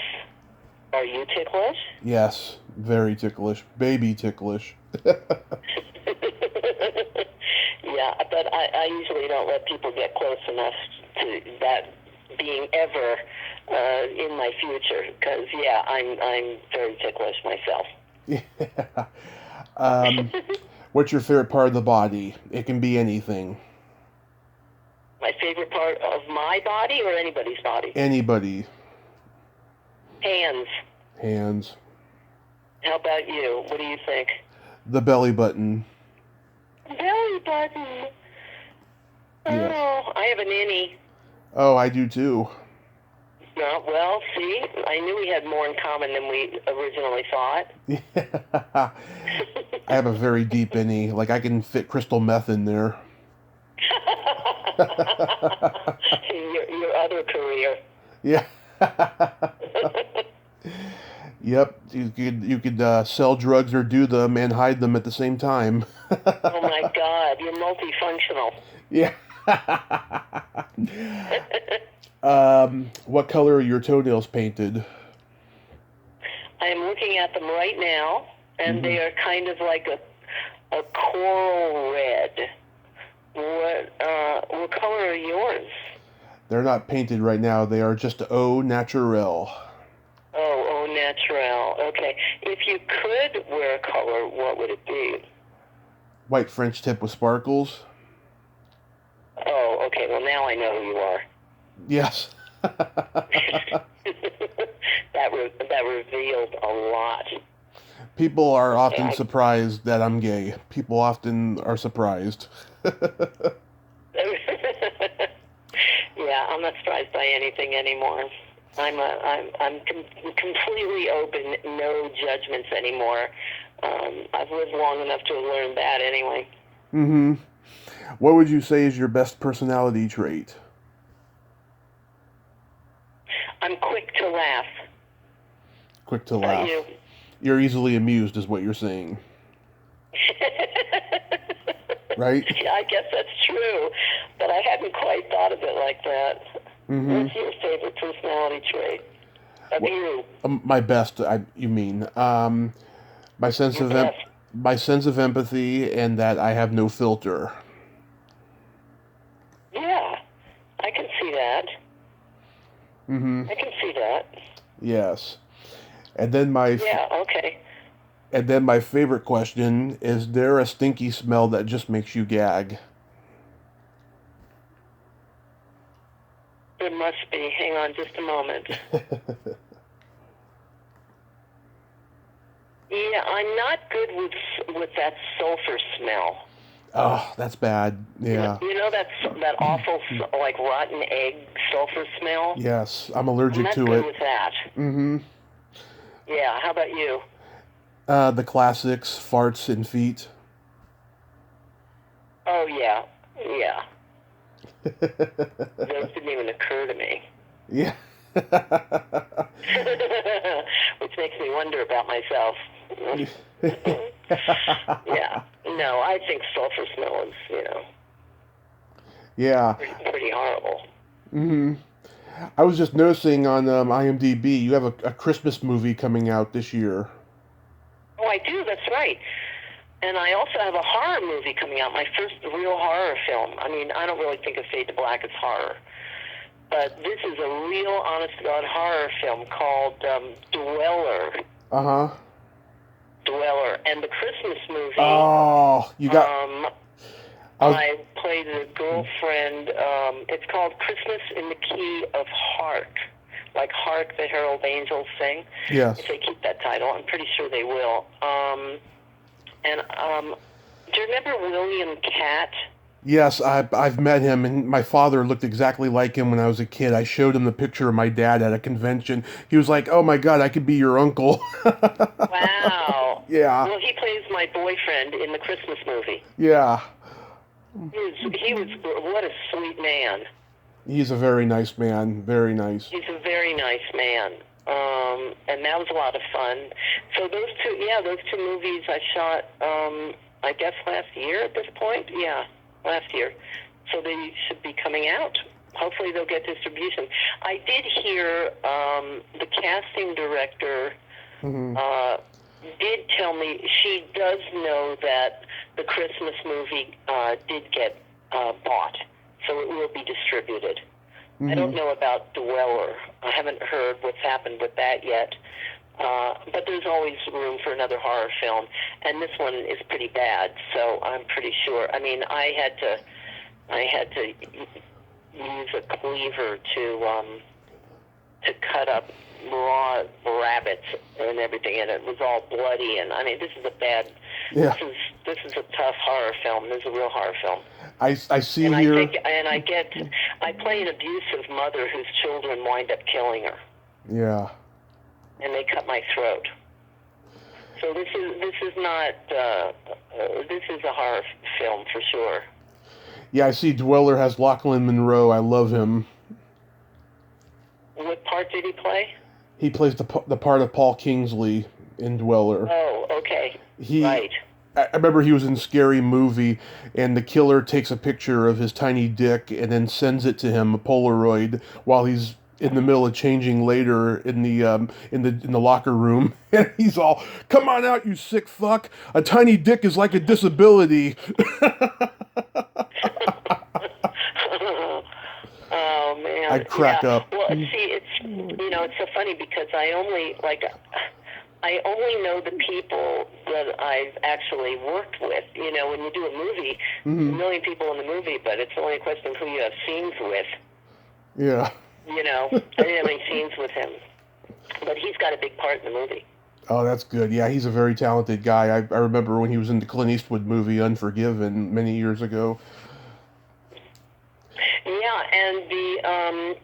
Are you ticklish? Yes, very ticklish. Baby ticklish. Yeah, but I usually don't let people get close enough to that being ever in my future, because, yeah, I'm very ticklish myself. Yeah. What's your favorite part of the body? It can be anything. My favorite part of my body or anybody's body? Anybody. Hands. Hands. How about you? What do you think? The belly button. Belly button. Yes. Oh, I have an innie. Oh, I do too. Well, see, I knew we had more in common than we originally thought. Yeah. I have a very deep innie. Like, I can fit crystal meth in there. your other career. Yeah. Yep. You could sell drugs or do them and hide them at the same time. Oh my God, you're multifunctional. Yeah. What color are your toenails painted? I am looking at them right now, and they are kind of like a coral red. What color are yours? They're not painted right now. They are just au naturel. Oh, au naturel. Okay. If you could wear a color, what would it be? White French tip with sparkles. Oh, okay. Well, now I know who you are. Yes. That revealed a lot. People are often surprised that I'm gay. People often are surprised. Yeah, I'm not surprised by anything anymore. I'm completely open, no judgments anymore. I've lived long enough to have learned that anyway. Mm-hmm. What would you say is your best personality trait? I'm quick to laugh. Quick to How laugh. about you? You're easily amused is what you're saying. Right? Yeah, I guess that's true, but I hadn't quite thought of it like that. What's your favorite personality trait of you? My best, you mean? My sense Your of best. my sense of empathy, and that I have no filter. Yeah, I can see that. I can see that. Yes. And then Yeah, okay. my favorite question is: there a stinky smell that just makes you gag? There must be. Hang on just a moment. Yeah, I'm not good with that sulfur smell. Oh, that's bad. Yeah. You know that awful like rotten egg sulfur smell? Yes, I'm I'm allergic not to good it. with that. Mm-hmm. Yeah, how about you? The classics, farts and feet. Oh yeah. Yeah. Those didn't even occur to me. Yeah. Which makes me wonder about myself. Yeah. No, I think sulfur smell is, Yeah. pretty horrible. Mm-hmm. I was just noticing on IMDb, you have a Christmas movie coming out this year. Oh, I do, that's right. And I also have a horror movie coming out, my first real horror film. I mean, I don't really think of Fade to Black as horror. But this is a real, honest-to-God horror film called Dweller. Uh-huh. Dweller. And the Christmas movie, Oh, you got... I played a girlfriend. It's called Christmas in the Key of Hark. Like Hark, the Herald Angels sing. Yes. If they keep that title, I'm pretty sure they will. Do you remember William Catt? Yes, I've met him, and my father looked exactly like him when I was a kid. I showed him the picture of my dad at a convention. He was like, "Oh my God, I could be your uncle." Wow. Yeah. Well, he plays my boyfriend in the Christmas movie. Yeah. He was what a sweet man. He's a very nice man. Very nice. He's a very nice man. And that was a lot of fun. So those two movies I shot, I guess last year at this point. Yeah, last year. So they should be coming out. Hopefully they'll get distribution. I did hear the casting director did tell me she does know that the Christmas movie did get bought, so it will be distributed. I don't know about Dweller. I haven't heard what's happened with that yet. But there's always room for another horror film, and this one is pretty bad. So I'm pretty sure. I mean, I had to use a cleaver to cut up raw rabbits and everything, and it was all bloody. And I mean, this is a bad. Yeah. This is a tough horror film. This is a real horror film. I see And here. I play an abusive mother whose children wind up killing her, Yeah. and they cut my throat. So this is not this is a horror film for sure. Yeah, I see Dweller has Lachlan Monroe. I love him. What part did he play? He plays the part of Paul Kingsley in Dweller. Oh, okay. Right. I remember he was in Scary Movie, and the killer takes a picture of his tiny dick and then sends it to him, a Polaroid, while he's in the middle of changing later in the locker room, and he's all, "Come on out, you sick fuck! A tiny dick is like a disability." Oh man. I'd crack up. Well, see, it's so funny because I only know the people that I've actually worked with. You know, when you do a movie, a million people in the movie, but it's only a question of who you have scenes with. Yeah. You know, I didn't have any scenes with him, but he's got a big part in the movie. Oh, that's good. Yeah, he's a very talented guy. I remember when he was in the Clint Eastwood movie Unforgiven many years ago. Yeah, and the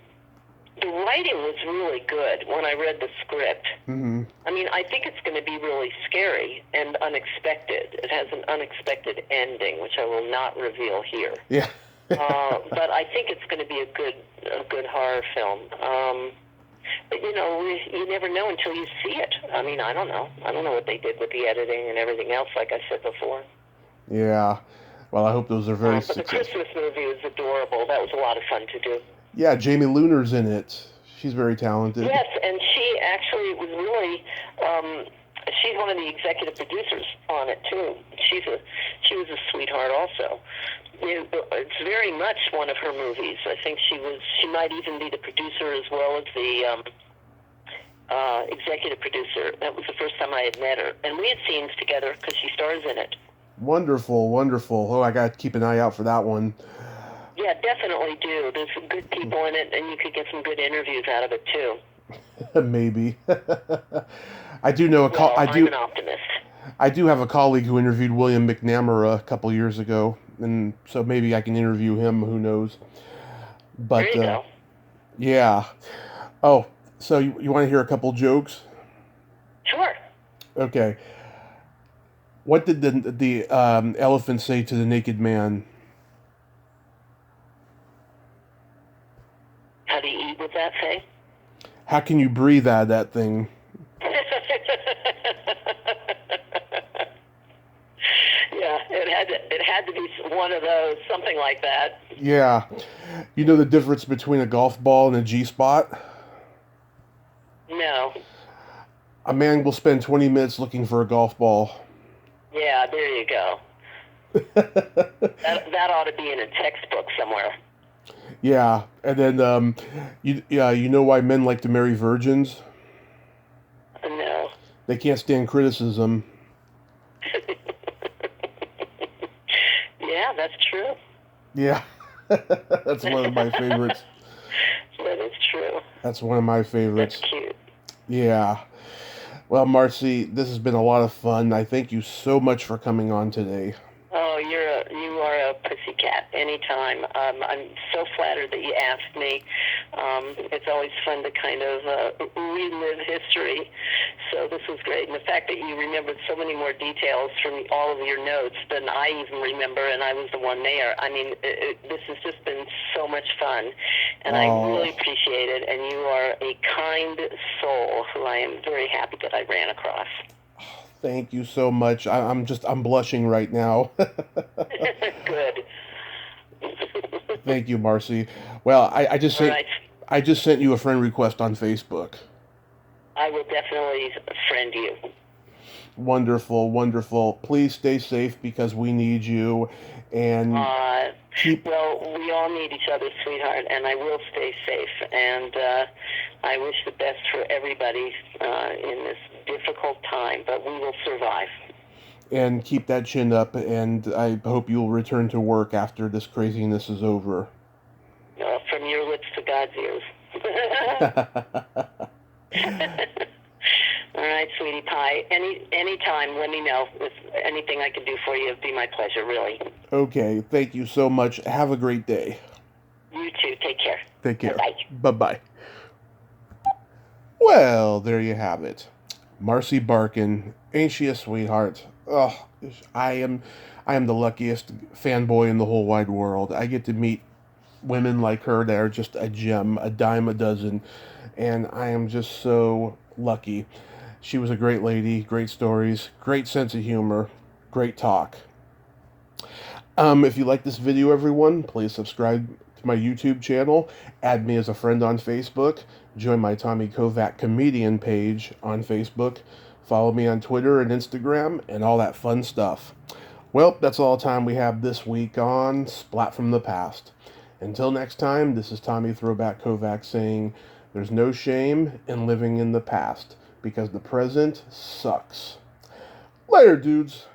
writing was really good when I read the script. Mm-hmm. I mean, I think it's going to be really scary and unexpected. It has an unexpected ending, which I will not reveal here. Yeah. But I think it's going to be a good horror film. But you never know until you see it. I mean, I don't know what they did with the editing and everything else, like I said before. Yeah. Well, I hope those are very But the successful. Christmas movie was adorable. That was a lot of fun to do. Yeah, Jamie Luner's in it. She's very talented. Yes, and she actually was really, she's one of the executive producers on it, too. She was a sweetheart also. It's very much one of her movies. I think she might even be the producer as well as the executive producer. That was the first time I had met her. And we had scenes together because she stars in it. Wonderful, wonderful. Oh, I got to keep an eye out for that one. Yeah, definitely do. There's some good people in it, and you could get some good interviews out of it, too. Maybe. I do know I'm an optimist. I do have a colleague who interviewed William McNamara a couple years ago, and so maybe I can interview him. Who knows? But There you go. yeah. Oh, so you want to hear a couple jokes? Sure. Okay. What did the elephant say to the naked man? How do you eat with that, say? How can you breathe out of that thing? Yeah, it had to be one of those, something like that. Yeah. You know the difference between a golf ball and a G-spot? No. A man will spend 20 minutes looking for a golf ball. Yeah, there you go. That ought to be in a textbook somewhere. Yeah, and then you know why men like to marry virgins? No. They can't stand criticism. Yeah, that's true. Yeah, that's one of my favorites. That is true. That's one of my favorites. That's cute. Yeah. Well, Marcie, this has been a lot of fun. I thank you so much for coming on today. Oh, you are a pussycat. Anytime. I'm so flattered that you asked me. It's always fun to kind of relive history. So this was great. And the fact that you remembered so many more details from all of your notes than I even remember, and I was the one there. I mean, this has just been so much fun. And I really appreciate it. And you are a kind soul who I am very happy that I ran across. Thank you so much. I'm blushing right now. Good. Thank you, Marcie. Well, I just sent you a friend request on Facebook. I will definitely friend you. Wonderful, wonderful. Please stay safe because we need you. And well, we all need each other, sweetheart, and I will stay safe. And I wish the best for everybody in this difficult time, but we will survive. And keep that chin up, and I hope you'll return to work after this craziness is over. From your lips to God's ears. All right, sweetie pie. Anytime, let me know. If anything I can do for you, it'd be my pleasure, really. Okay, thank you so much. Have a great day. You too. Take care. Take care. Bye-bye. Bye-bye. Well, there you have it. Marcie Barkin. Ain't she a sweetheart? Oh, I am the luckiest fanboy in the whole wide world. I get to meet women like her that are just a gem, a dime a dozen, and I am just so lucky. She was a great lady, great stories, great sense of humor, great talk. If you like this video, everyone, please subscribe to my YouTube channel, add me as a friend on Facebook, join my Tommy Kovac comedian page on Facebook, follow me on Twitter and Instagram, and all that fun stuff. Well, that's all the time we have this week on Splat from the Past. Until next time, this is Tommy Throwback Kovac saying, there's no shame in living in the past, because the present sucks. Later, dudes.